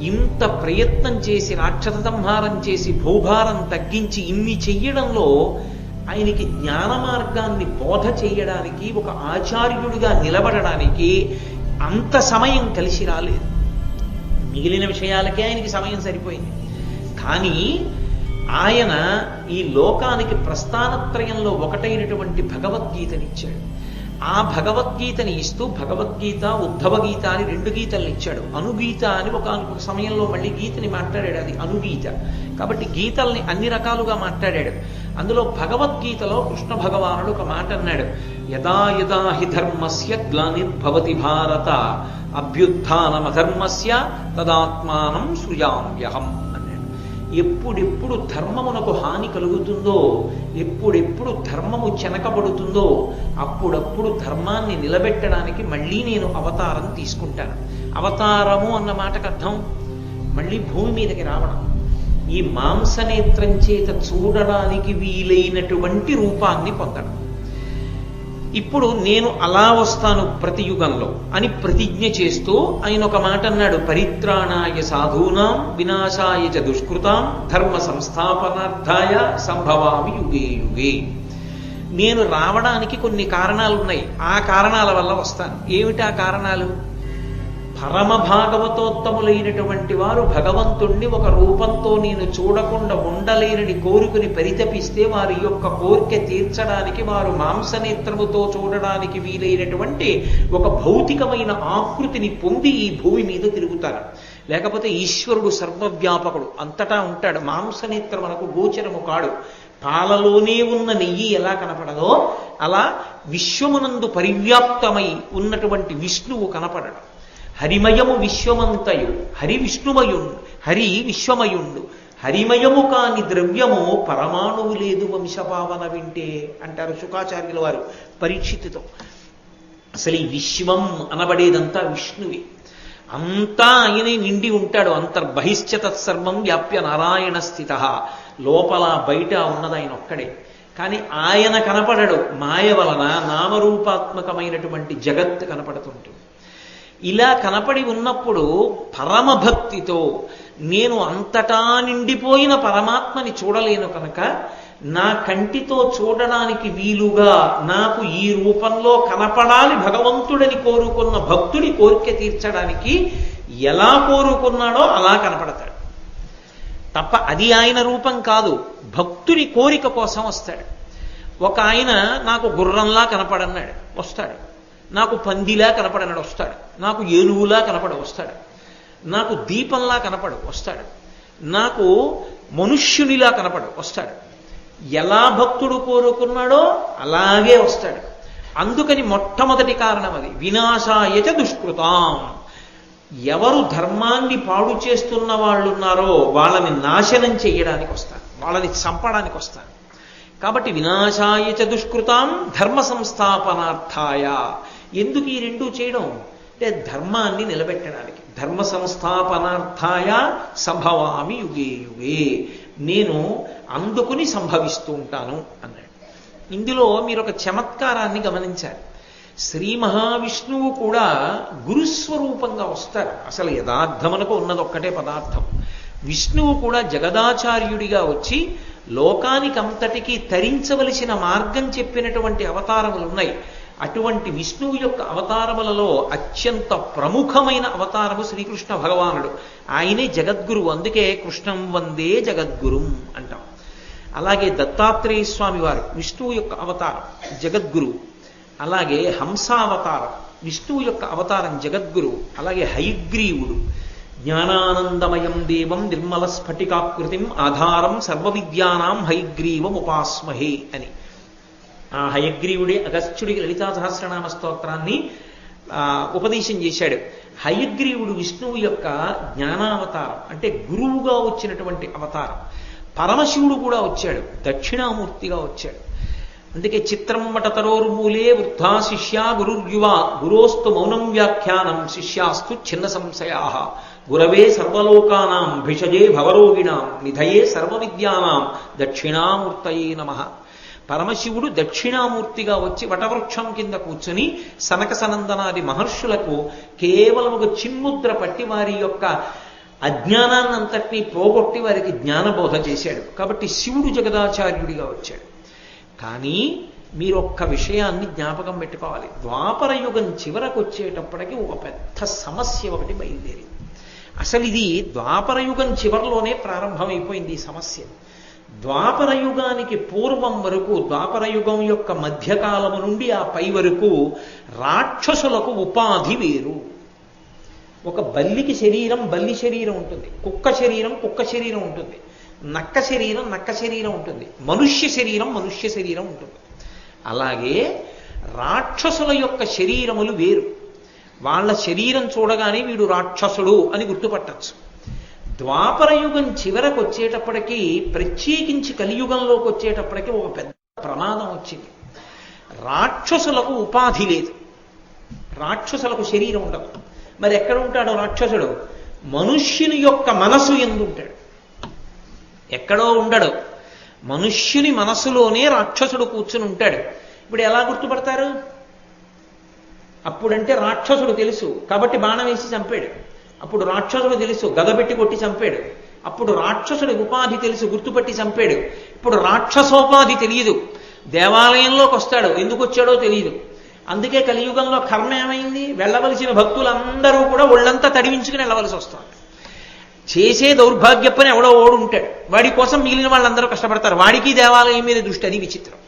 [SPEAKER 1] ఇంత ప్రయత్నం చేసి రాక్షస సంహారం చేసి భూభారం తగ్గించి ఇన్ని చెయ్యడంలో ఆయనకి జ్ఞాన మార్గాన్ని బోధ చేయడానికి, ఒక ఆచార్యుడిగా నిలబడడానికి అంత సమయం కలిసి రాలేదు. మిగిలిన విషయాలకే ఆయనకి సమయం సరిపోయింది. కానీ ఆయన ఈ లోకానికి ప్రస్థానత్రయంలో ఒకటైనటువంటి భగవద్గీతనిచ్చాడు. ఆ భగవద్గీతని ఇస్తూ భగవద్గీత, ఉద్ధవగీత అని 2 గీతల్ని ఇచ్చాడు. అనుగీత అని ఒక సమయంలో మళ్ళీ గీతని మాట్లాడాడు. అది అనుగీత. కాబట్టి గీతల్ని అన్ని రకాలుగా మాట్లాడాడు. అందులో భగవద్గీతలో కృష్ణ భగవానుడు ఒక మాట అన్నాడు. యదా యదా హి ధర్మస్య గ్లానిర్భవతి భారత అభ్యుత్థానమధర్మస్య తదాత్మానం సృజామ్యహం అన్నాడు. ఎప్పుడెప్పుడు ధర్మమునకు హాని కలుగుతుందో, ఎప్పుడెప్పుడు ధర్మము చెనకబడుతుందో అప్పుడప్పుడు ధర్మాన్ని నిలబెట్టడానికి మళ్ళీ నేను అవతారం తీసుకుంటాను. అవతారము అన్న మాటకు అర్థం మళ్ళీ భూమి మీదకి రావడం. ఈ మాంసనేత్రం చేత చూడడానికి వీలైనటువంటి రూపాన్ని పొందడం. ఇప్పుడు నేను అలా వస్తాను ప్రతి యుగంలో అని ప్రతిజ్ఞ చేస్తూ ఆయన ఒక మాట అన్నాడు. పరిత్రాణాయ సాధూనాం వినాశాయ చ దుష్కృతాం ధర్మ సంస్థాపనార్థాయ సంభవామి యుగే యుగే. నేను రావడానికి కొన్ని కారణాలు ఉన్నాయి. ఆ కారణాల వల్ల వస్తాను. ఏమిటి ఆ కారణాలు? పరమ భాగవతోత్తములైనటువంటి వారు భగవంతుణ్ణి ఒక రూపంతో నేను చూడకుండా ఉండలేనని కోరుకుని పరితపిస్తే వారి యొక్క కోరిక తీర్చడానికి వారు మాంసనేత్రముతో చూడడానికి వీలైనటువంటి ఒక భౌతికమైన ఆకృతిని పొంది ఈ భూమి మీద తిరుగుతారు. లేకపోతే ఈశ్వరుడు సర్వవ్యాపకుడు, అంతటా ఉంటాడు. మాంసనేత్రమునకు గోచరము కాడు. పాలలోనే ఉన్న నెయ్యి ఎలా కనపడదో అలా విశ్వమునందు పరివ్యాప్తమై ఉన్నటువంటి విష్ణువు కనపడడు. హరిమయము విశ్వమంతయు హరి విష్ణుమయుండు హరి విశ్వమయుండు హరిమయము కాని ద్రవ్యము పరమాణువు లేదు వంశపావన వింటే అంటారు శుకాచార్యుల వారు పరీక్షితుతో. అసలు ఈ విశ్వం అనబడేదంతా విష్ణువే. అంతా ఆయనే నిండి ఉంటాడు. అంతర్బహిశ్చ తత్సర్వం వ్యాప్య నారాయణ స్థిత. లోపల బయట ఉన్నది ఆయన ఒక్కడే. కానీ ఆయన కనపడడు. మాయ వలన నామరూపాత్మకమైనటువంటి జగత్ కనపడుతుంటుంది. ఇలా కనపడి ఉన్నప్పుడు పరమభక్తితో నేను అంతటా నిండిపోయిన పరమాత్మని చూడలేను కనుక నా కంటితో చూడడానికి వీలుగా నాకు ఈ రూపంలో కనపడాలి భగవంతుడని కోరుకున్న భక్తుడి కోరిక తీర్చడానికి ఎలా కోరుకున్నాడో అలా కనపడతాడు తప్ప అది ఆయన రూపం కాదు. భక్తుడి కోరిక కోసం వస్తాడు. ఒక ఆయన నాకు గుర్రంలా కనపడన్నాడు, వస్తాడు. నాకు పందిలా కనపడన్నాడు, వస్తాడు. నాకు ఏనుగులా కనపడ, వస్తాడు. నాకు దీపంలా కనపడు, వస్తాడు. నాకు మనుష్యునిలా కనపడు, వస్తాడు. ఎలా భక్తుడు కోరుకున్నాడో అలాగే వస్తాడు. అందుకని మొట్టమొదటి కారణం అది. వినాశాయచ దుష్కృతాం. ఎవరు ధర్మాన్ని పాడు చేస్తున్న వాళ్ళు ఉన్నారో వాళ్ళని నాశనం చేయడానికి వస్తాను, వాళ్ళని చంపడానికి వస్తాను. కాబట్టి వినాశాయచ దుష్కృతాం ధర్మ సంస్థాపనార్థాయ. ఎందుకు ఈ రెండూ చేయడం అంటే ధర్మాన్ని నిలబెట్టడానికి. ధర్మ సంస్థాపనార్థాయ సంభవామి యుగే యుగే. నేను అందుకుని సంభవిస్తూ ఉంటాను అన్నాడు. ఇందులో మీరు ఒక చమత్కారాన్ని గమనించాలి. శ్రీ మహావిష్ణువు కూడా గురుస్వరూపంగా వస్తారు. అసలు యథార్థమునకు ఉన్నది ఒక్కటే పదార్థం. విష్ణువు కూడా జగదాచార్యుడిగా వచ్చి లోకానికంతటికీ తరించవలసిన మార్గం చెప్పినటువంటి అవతారములు ఉన్నాయి. అటువంటి విష్ణువు యొక్క అవతారములలో అత్యంత ప్రముఖమైన అవతారము శ్రీకృష్ణ భగవానుడు. ఆయనే జగద్గురువు. అందుకే కృష్ణం వందే జగద్గురుం అంటాం. అలాగే దత్తాత్రేయ స్వామి వారు విష్ణువు యొక్క అవతారం, జగద్గురువు. అలాగే హంసావతారం విష్ణువు యొక్క అవతారం, జగద్గురువు. అలాగే హయగ్రీవుడు జ్ఞానానందమయం దేవం నిర్మల స్ఫటికాకృతిం ఆధారం సర్వ విద్యానాం హయగ్రీవం ఉపాస్మహే అని.
[SPEAKER 2] ఆ హయగ్రీవుడే అగస్త్యుడికి లలితా సహస్రనామ స్తోత్రాన్ని ఉపదేశం చేశాడు. హయగ్రీవుడు విష్ణువు యొక్క జ్ఞానావతారం, అంటే గురువుగా వచ్చినటువంటి అవతారం. పరమశివుడు కూడా వచ్చాడు, దక్షిణామూర్తిగా వచ్చాడు. అందుకే చిత్రం వటతరోర్మూలే వృద్ధా శిష్యా గురుర్యువ గురోస్తు మౌనం వ్యాఖ్యానం శిష్యాస్తు చిన్న సంశయా గురవే సర్వలోకానాం భిషజే భవరోగిణాం నిధయే సర్వవిద్యానాం దక్షిణామూర్తయే నమః. పరమశివుడు దక్షిణామూర్తిగా వచ్చి వటవృక్షం కింద కూర్చుని సనక సనందనాది మహర్షులకు కేవలం ఒక చిన్ముద్ర పట్టి వారి యొక్క అజ్ఞానాన్నంతటినీ పోగొట్టి వారికి జ్ఞానబోధ చేశాడు. కాబట్టి శివుడు జగదాచార్యుడిగా వచ్చాడు. కానీ మీరు ఒక్క విషయాన్ని జ్ఞాపకం పెట్టుకోవాలి. ద్వాపర యుగం చివరకు వచ్చేటప్పటికి ఒక పెద్ద సమస్య ఒకటి బయలుదేరింది. అసలు ఇది ద్వాపర యుగం చివరిలోనే ప్రారంభమైపోయింది ఈ సమస్య. ద్వాపర యుగానికి పూర్వం వరకు, ద్వాపర యుగం యొక్క మధ్యకాలము నుండి ఆ పై వరకు రాక్షసులకు ఉపాధి వేరు. ఒక బల్లికి శరీరం బల్లి శరీరం ఉంటుంది, కుక్క శరీరం కుక్క శరీరం ఉంటుంది, నక్క శరీరం నక్క శరీరం ఉంటుంది, మనుష్య శరీరం మనుష్య శరీరం ఉంటుంది. అలాగే రాక్షసుల యొక్క శరీరములు వేరు. వాళ్ళ శరీరం చూడగానే వీడు రాక్షసుడు అని గుర్తుపట్టచ్చు. ద్వాపర యుగం చివరకు వచ్చేటప్పటికీ, ప్రత్యేకించి కలియుగంలోకి వచ్చేటప్పటికీ ఒక పెద్ద ప్రమాదం వచ్చింది. రాక్షసులకు ఉపాధి లేదు, రాక్షసులకు శరీరం ఉండదు. మరి ఎక్కడ ఉంటాడో రాక్షసుడు? మనుష్యుని యొక్క మనసు యందు ఉంటాడు, ఎక్కడో ఉండడు. మనుష్యుని మనసులోనే రాక్షసుడు కూర్చుని ఉంటాడు. ఇప్పుడు ఎలా గుర్తుపడతారు? అప్పుడంటే రాక్షసుడు తెలుసు కాబట్టి బాణం వేసి చంపాడు. అప్పుడు రాక్షసుడు తెలుసు గద పెట్టి కొట్టి చంపాడు. అప్పుడు రాక్షసుడి ఉపాధి తెలుసు గుర్తుపట్టి చంపాడు. ఇప్పుడు రాక్షసోపాధి తెలియదు, దేవాలయంలోకి వస్తాడు, ఎందుకు వచ్చాడో తెలియదు. అందుకే కలియుగంలో కర్మ ఏమైంది? వెళ్ళవలసిన భక్తులందరూ కూడా ఒళ్ళంతా తడివించుకుని వెళ్ళవలసి వస్తుంది. చేసే దౌర్భాగ్య పని ఎవడో ఓడు ఉంటాడు, వాడి కోసం మిగిలిన వాళ్ళందరూ కష్టపడతారు. వాడికి దేవాలయం మీద దృష్టి, అది విచిత్రం.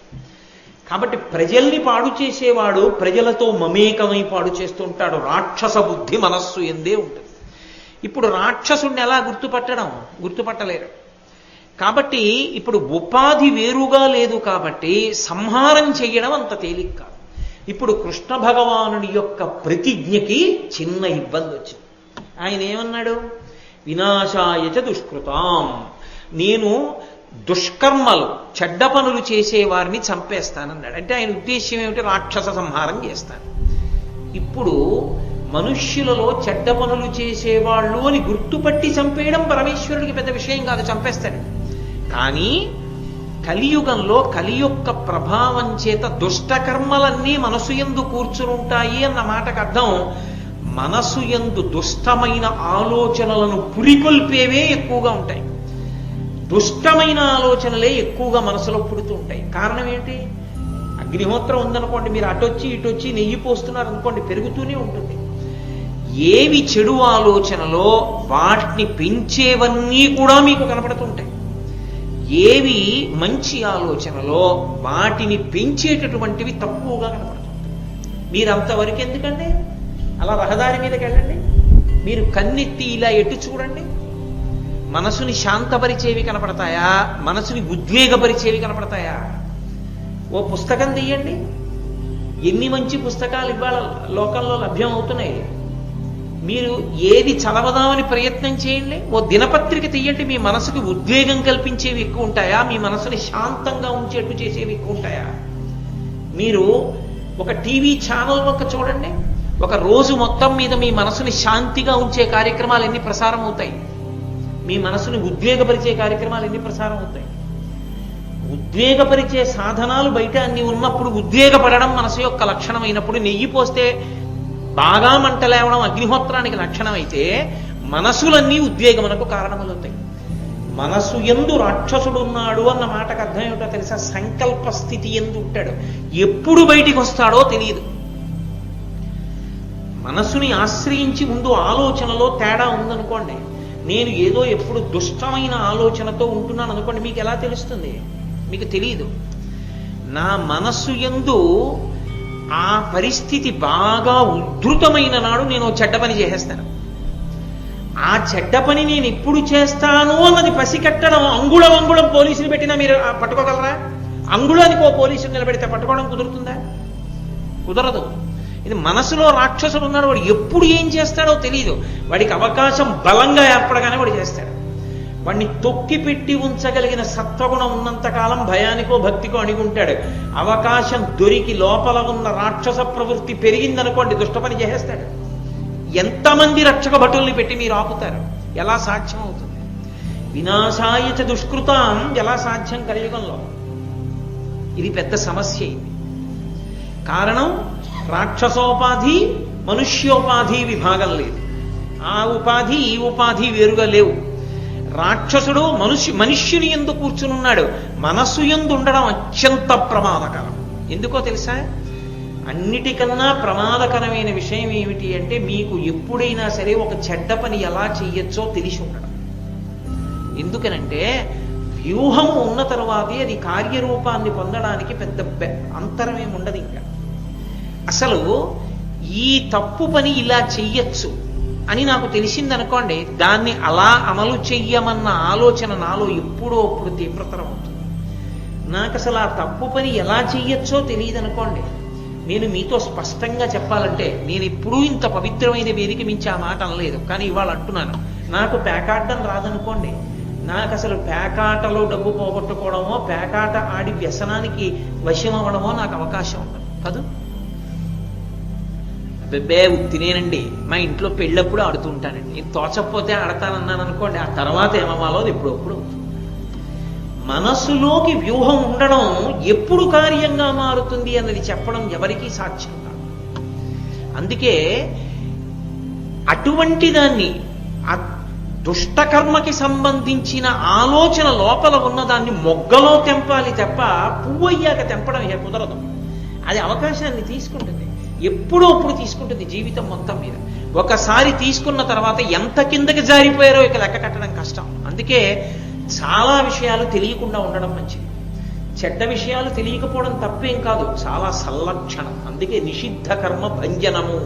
[SPEAKER 2] కాబట్టి ప్రజల్ని పాడు చేసేవాడు ప్రజలతో మమేకమై పాడు చేస్తూ ఉంటాడు. రాక్షస బుద్ధి మనస్సు ఎందే ఉంటుంది. ఇప్పుడు రాక్షసుడిని ఎలా గుర్తుపట్టడం? గుర్తుపట్టలేరు. కాబట్టి ఇప్పుడు ఉపాధి వేరుగా లేదు కాబట్టి సంహారం చెయ్యడం అంత తేలిక కాదు. ఇప్పుడు కృష్ణ భగవానుడి యొక్క ప్రతిజ్ఞకి చిన్న ఇబ్బంది వచ్చింది. ఆయన ఏమన్నాడు? వినాశాయచ దుష్కృతాం, నేను దుష్కర్మలు చెడ్డ పనులు చేసేవారిని చంపేస్తానన్నాడు. అంటే ఆయన ఉద్దేశ్యం ఏమిటి? రాక్షస సంహారం చేస్తాను. ఇప్పుడు మనుష్యులలో చెడ్డ పనులు చేసేవాళ్ళు అని గుర్తుపట్టి చంపేయడం పరమేశ్వరుడికి పెద్ద విషయం కాదు, చంపేస్తాడు. కానీ కలియుగంలో కలి యొక్క ప్రభావం చేత దుష్టకర్మలన్నీ మనసు యందు కూర్చునుంటాయి అన్న మాటకు అర్థం, మనసు యందు దుష్టమైన ఆలోచనలను పురికొల్పేవే ఎక్కువగా ఉంటాయి. దుష్టమైన ఆలోచనలే ఎక్కువగా మనసులో పుడుతూ ఉంటాయి. కారణం ఏంటి? అగ్నిహోత్రం ఉందనుకోండి, మీరు అటొచ్చి ఇటొచ్చి నెయ్యి పోస్తున్నారు అనుకోండి, పెరుగుతూనే ఉంటుంది. ఏవి చెడు ఆలోచనలో వాటిని పెంచేవన్నీ కూడా మీకు కనపడుతుంటాయి. ఏవి మంచి ఆలోచనలో వాటిని పెంచేటటువంటివి తక్కువగా కనపడుతుంటాయి. మీరు అంతవరకు ఎందుకండి? అలా రహదారి మీదకి వెళ్ళండి, మీరు కన్నెత్తి ఇలా ఎట్టు చూడండి, మనసుని శాంతపరిచేవి కనపడతాయా? మనసుని ఉద్వేగపరిచేవి కనపడతాయా? ఓ పుస్తకం తీయండి, ఎన్ని మంచి పుస్తకాలు ఇవాళ లోకంలో లభ్యం అవుతున్నాయి. మీరు ఏది చదవదామని ప్రయత్నం చేయండి. ఓ దినపత్రిక తీయండి, మీ మనసుకి ఉద్వేగం కల్పించేవి ఎక్కువ ఉంటాయా? మీ మనసుని శాంతంగా ఉంచేట్టు చేసేవి ఎక్కువ ఉంటాయా? మీరు ఒక టీవీ ఛానల్ ఒక చూడండి, ఒక రోజు మొత్తం మీద మీ మనసుని శాంతిగా ఉంచే కార్యక్రమాలు ఎన్ని ప్రసారం అవుతాయి? మీ మనసుని ఉద్వేగపరిచే కార్యక్రమాలు ఎన్ని ప్రసారం అవుతాయి? ఉద్వేగపరిచే సాధనాలు బయట అన్ని ఉన్నప్పుడు, ఉద్వేగపడడం మనసు యొక్క లక్షణం అయినప్పుడు, నెయ్యి పోస్తే బాగా మంట లేవడం అగ్నిహోత్రానికి లక్షణం అయితే, మనసులన్నీ ఉద్వేగమునకు కారణములవుతాయి. మనసు యందు రాక్షసుడు ఉన్నాడు అన్న మాటకు అర్థం ఏమిటో తెలుసా? సంకల్ప స్థితి యందు ఉంటాడు. ఎప్పుడు బయటికి వస్తాడో తెలియదు. మనసుని ఆశ్రయించి ముందు ఆలోచనలో తేడా ఉందనుకోండి, నేను ఏదో ఎప్పుడు దుష్టమైన ఆలోచనతో ఉంటున్నాను అనుకోండి, మీకు ఎలా తెలుస్తుంది? మీకు తెలియదు. నా మనస్సు యందు ఆ పరిస్థితి బాగా ఉద్ధృతమైన నాడు నేను చెడ్డ పని చేసేస్తాను. ఆ చెడ్డ పని నేను ఎప్పుడు చేస్తాను అన్నది పసికట్టడం అంగుళం అంగుళం పోలీసులు పెట్టినా మీరు పట్టుకోగలరా? అంగుళానికి ఓ పోలీసుని నిలబెడితే పట్టుకోవడం కుదురుతుందా? కుదరదు. ఇది మనసులో రాక్షసుడు ఉన్నాడు, వాడు ఎప్పుడు ఏం చేస్తాడో తెలియదు. వాడికి అవకాశం బలంగా ఏర్పడగానే వాడు చేస్తాడు. వాడిని తొక్కి పెట్టి ఉంచగలిగిన సత్వగుణం ఉన్నంతకాలం భయానికో భక్తికో అణిగుంటాడు. అవకాశం దొరికి లోపల ఉన్న రాక్షస ప్రవృత్తి పెరిగిందనుకోండి, దుష్ట పని చేసేస్తాడు. ఎంతమంది రక్షక భటుల్ని పెట్టి మీరు ఆపుతారు? ఎలా సాధ్యం అవుతుంది? వినాశాయచ దుష్కృతాం ఎలా సాధ్యం కలియుగంలో? ఇది పెద్ద సమస్య. ఇది కారణం రాక్షసోపాధి మనుష్యోపాధి విభాగం లేదు. ఆ ఉపాధి ఈ ఉపాధి వేరుగా లేవు. రాక్షసుడు మనుష్యుని యందు కూర్చునున్నాడు. మనస్సు యందు ఉండడం అత్యంత ప్రమాదకరం. ఎందుకో తెలుసా? అన్నిటికన్నా ప్రమాదకరమైన విషయం ఏమిటి అంటే, మీకు ఎప్పుడైనా సరే ఒక చెడ్డ పని ఎలా చెయ్యొచ్చో తెలిసి ఉండడం. ఎందుకనంటే వ్యూహము ఉన్న తర్వాతే అది కార్యరూపాన్ని పొందడానికి పెద్ద అంతరమేమి ఉండదు. ఇంకా అసలు ఈ తప్పు పని ఇలా చెయ్యొచ్చు అని నాకు తెలిసిందనుకోండి, దాన్ని అలా అమలు చెయ్యమన్న ఆలోచన నాలో ఎప్పుడో అప్పుడు తీవ్రతరం అవుతుంది. నాకు అసలు ఆ తప్పు పని ఎలా చెయ్యొచ్చో తెలియదు అనుకోండి, నేను మీతో స్పష్టంగా చెప్పాలంటే, నేను ఎప్పుడూ ఇంత పవిత్రమైన వేదిక మించి ఆ మాట అనలేదు, కానీ ఇవాళ అంటున్నాను. నాకు పేకాడడం రాదనుకోండి, నాకు అసలు పేకాటలో డబ్బు పోగొట్టుకోవడమో, పేకాట ఆడి వ్యసనానికి వశం అవ్వడమో నాకు అవకాశం ఉండదు కాదు. బెబ్బే ఉత్తినేనండి, మా ఇంట్లో పెళ్ళప్పుడు ఆడుతూ ఉంటానండి. నేను తోచకపోతే ఆడతానన్నాను అనుకోండి, ఆ తర్వాత ఏమవ్వాలో అది ఎప్పుడప్పుడు అవుతుంది. మనసులోకి వ్యూహం ఉండడం ఎప్పుడు కార్యంగా మారుతుంది అన్నది చెప్పడం ఎవరికీ సాధ్యం కాదు. అందుకే అటువంటి దాన్ని, ఆ దుష్టకర్మకి సంబంధించిన ఆలోచన లోపల ఉన్నదాన్ని మొగ్గలో తెంపాలి తప్ప పువ్వు అయ్యాక తెంపడం కుదరదు. అది అవకాశాన్ని తీసుకుంటుంది, ఎప్పుడో అప్పుడు తీసుకుంటుంది జీవితం మొత్తం మీద. ఒకసారి తీసుకున్న తర్వాత ఎంత కిందకి జారిపోయారో ఇక లెక్క కట్టడం కష్టం. అందుకే చాలా విషయాలు తెలియకుండా ఉండడం మంచిది. చెడ్డ విషయాలు తెలియకపోవడం తప్పేం కాదు, చాలా సల్లక్షణం. అందుకే నిషిద్ధ కర్మ భంజనము.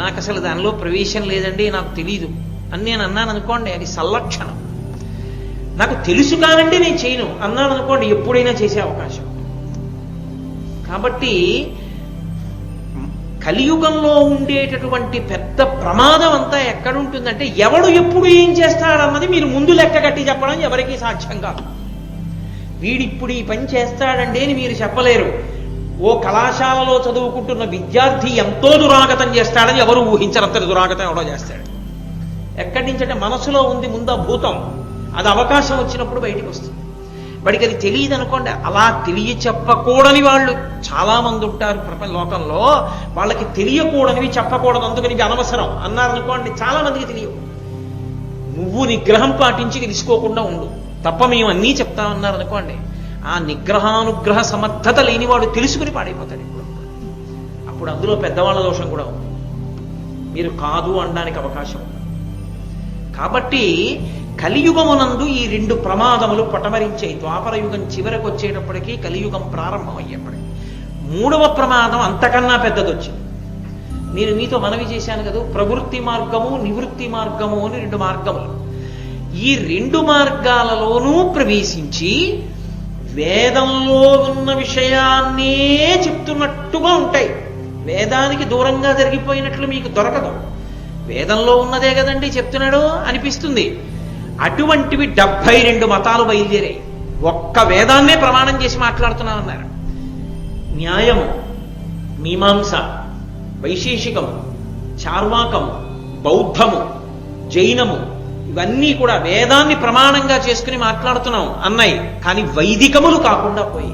[SPEAKER 2] నాకు అసలు దానిలో ప్రవేశం లేదండి, నాకు తెలీదు అని నేను అన్నాను అనుకోండి, అది సల్లక్షణం. నాకు తెలుసు కానండి నేను చేయను అన్నాను అనుకోండి, ఎప్పుడైనా చేసే అవకాశం. కాబట్టి కలియుగంలో ఉండేటటువంటి పెద్ద ప్రమాదం అంతా ఎక్కడుంటుందంటే, ఎవడు ఎప్పుడు ఏం చేస్తాడన్నది మీరు ముందు లెక్క కట్టి చెప్పడం ఎవరికీ సాధ్యం కాదు. వీడిప్పుడు ఈ పని చేస్తాడండి అని మీరు చెప్పలేరు. ఓ కళాశాలలో చదువుకుంటున్న విద్యార్థి ఎంతో దురాగతం చేస్తాడని ఎవరు ఊహించరంతటి దురాగతం ఎవడో చేస్తాడు. ఎక్కడి నుంచి అంటే మనసులో ఉంది ముందు ఆ భూతం, అది అవకాశం వచ్చినప్పుడు బయటికి వస్తుంది. వాడికి అది తెలియదు అనుకోండి. అలా తెలియ చెప్పకూడని వాళ్ళు చాలా మంది ఉంటారు లోకంలో. వాళ్ళకి తెలియకూడనివి చెప్పకూడదు, అందుకని ఇవి అనవసరం అన్నారనుకోండి, చాలా మందికి తెలియవు. నువ్వు నిగ్రహం పాటించి తెలుసుకోకుండా ఉండు తప్ప మేము అన్నీ చెప్తామన్నారు అనుకోండి, ఆ నిగ్రహానుగ్రహ సమర్థత లేనివాడు తెలుసుకుని పాడైపోతాడు. అప్పుడు అందులో పెద్దవాళ్ళ దోషం కూడా ఉంది, మీరు కాదు అనడానికి అవకాశం ఉంది. కాబట్టి కలియుగమునందు ఈ రెండు ప్రమాదములు పటమరించాయి. ద్వాపర యుగం చివరకు వచ్చేటప్పటికీ కలియుగం ప్రారంభమయ్యేప్పటికీ మూడవ ప్రమాదం అంతకన్నా పెద్దది వచ్చింది. నేను మీతో మనవి చేశాను కదా, ప్రవృత్తి మార్గము నివృత్తి మార్గము అని రెండు మార్గములు. ఈ రెండు మార్గాలలోనూ ప్రవేశించి వేదంలో ఉన్న విషయాన్నే చెప్తున్నట్టుగా ఉంటాయి. వేదానికి దూరంగా జరిగిపోయినట్లు మీకు దొరకదు. వేదంలో ఉన్నదే కదండి చెప్తున్నాడు అనిపిస్తుంది. అటువంటివి 72 మతాలు బయలుదేరాయి. ఒక్క వేదాన్నే ప్రమాణం చేసి మాట్లాడుతున్నామన్నారు. న్యాయము, మీమాంస, వైశేషికము, చార్వాకము, బౌద్ధము, జైనము, ఇవన్నీ కూడా వేదాన్ని ప్రమాణంగా చేసుకుని మాట్లాడుతున్నాం అన్నాయి. కానీ వైదికములు కాకుండా పోయి.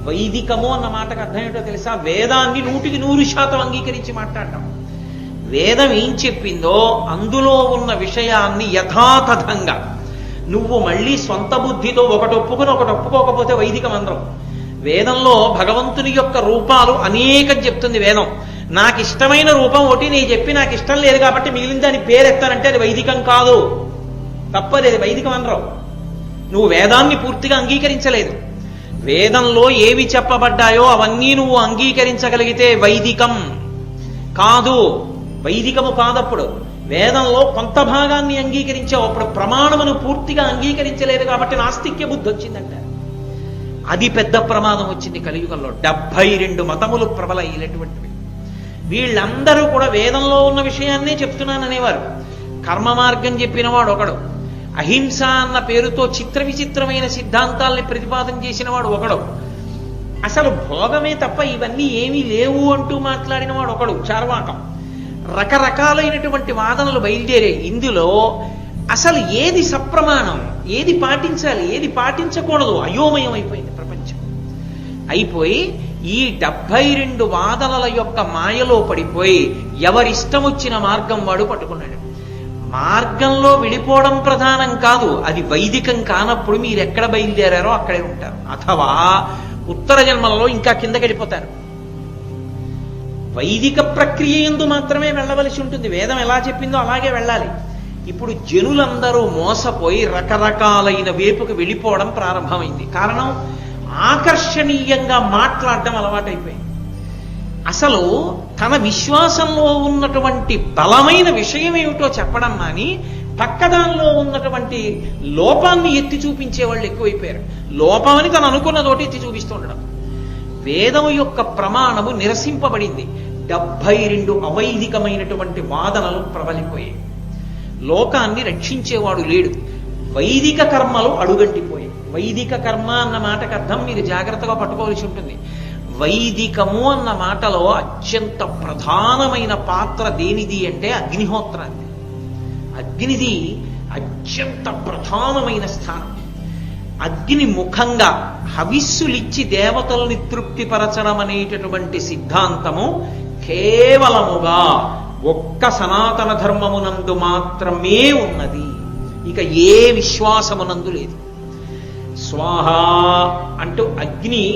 [SPEAKER 2] వైదికము అన్న మాటకు అర్థం ఏంటో తెలుసా? వేదాన్ని 100% అంగీకరించి మాట్లాడటం. వేదం ఏం చెప్పిందో అందులో ఉన్న విషయాన్ని యథాతథంగా నువ్వు మళ్ళీ సొంత బుద్ధితో ఒకటి ఒప్పుకుని ఒకటి ఒప్పుకోకపోతే వైదికం అందరం. వేదంలో భగవంతుని యొక్క రూపాలు అనేకం చెప్తుంది వేదం. నాకు ఇష్టమైన రూపం ఒకటి నేను చెప్పి నాకు ఇష్టం లేదు కాబట్టి మిగిలిన దాని పేరు ఎత్తానంటే అది వైదికం కాదు, తప్పలేదు, వైదికం అనరు. నువ్వు వేదాన్ని పూర్తిగా అంగీకరించలేదు. వేదంలో ఏవి చెప్పబడ్డాయో అవన్నీ నువ్వు అంగీకరించగలిగితే వైదికం కాదు. వైదికము కాదప్పుడు. వేదంలో కొంత భాగాన్ని అంగీకరించావు, అప్పుడు ప్రమాణమును పూర్తిగా అంగీకరించలేదు కాబట్టి నాస్తిక్య బుద్ధి వచ్చిందంట. అది పెద్ద ప్రమాదం వచ్చింది కలియుగంలో. 72 మతములు ప్రబలైనటువంటివి. వీళ్ళందరూ కూడా వేదంలో ఉన్న విషయాన్నే చెప్తున్నాననేవారు. కర్మ మార్గం చెప్పినవాడు ఒకడు, అహింస అన్న పేరుతో చిత్ర విచిత్రమైన సిద్ధాంతాల్ని ప్రతిపాదన చేసిన వాడు ఒకడు, అసలు భోగమే తప్ప ఇవన్నీ ఏమీ లేవు అంటూ మాట్లాడిన వాడు ఒకడు, చార్వాకం. రకరకాలైనటువంటి వాదనలు బయలుదేరాయి. ఇందులో అసలు ఏది సప్రమాణం, ఏది పాటించాలి, ఏది పాటించకూడదు అయోమయం అయిపోయింది ప్రపంచం. అయిపోయి ఈ 72 వాదనల యొక్క మాయలో పడిపోయి ఎవరిష్టం వచ్చిన మార్గం వాడు పట్టుకున్నాడు. మార్గంలో విడిపోవడం ప్రధానం కాదు, అది వైదికం కానప్పుడు మీరు ఎక్కడ బయలుదేరారో అక్కడే ఉంటారు, అథవా ఉత్తర జన్మలలో ఇంకా కిందకి వెళ్ళిపోతారు. వైదిక ప్రక్రియ యందు మాత్రమే వెళ్ళవలసి ఉంటుంది. వేదం ఎలా చెప్పిందో అలాగే వెళ్ళాలి. ఇప్పుడు జనులందరూ మోసపోయి రకరకాలైన వేపుకు వెళ్ళిపోవడం ప్రారంభమైంది. కారణం, ఆకర్షణీయంగా మాట్లాడడం అలవాటైపోయింది. అసలు తన విశ్వాసంలో ఉన్నటువంటి బలమైన విషయం ఏమిటో చెప్పడం మాని పక్కదానిలో ఉన్నటువంటి లోపాన్ని ఎత్తి చూపించే వాళ్ళు ఎక్కువైపోయారు. లోపమని తను అనుకున్నదోటి ఎత్తి చూపిస్తుండడం. వేదము యొక్క ప్రమాణము నిరసింపబడింది. 72 అవైదికమైనటువంటి వాదనలు ప్రబలిపోయాయి. లోకాన్ని రక్షించేవాడు లేడు. వైదిక కర్మలు అడుగంటిపోయాయి. వైదిక కర్మ అన్న మాటకు అర్థం మీరు జాగ్రత్తగా పట్టుకోవాల్సి ఉంటుంది. వైదికము అన్న మాటలో అత్యంత ప్రధానమైన పాత్ర దేనిది అంటే అగ్నిహోత్రాన్ని. అగ్నిది అత్యంత ప్రధానమైన స్థానం. అగ్ని ముఖంగా హవిస్సులిచ్చి దేవతల్ని తృప్తిపరచడం అనేటటువంటి సిద్ధాంతము కేవలముగా ఒక్క సనాతన ధర్మమునందు మాత్రమే ఉన్నది. ఇక ఏ విశ్వాసమునందు లేదు. స్వాహ అంటూ అగ్ని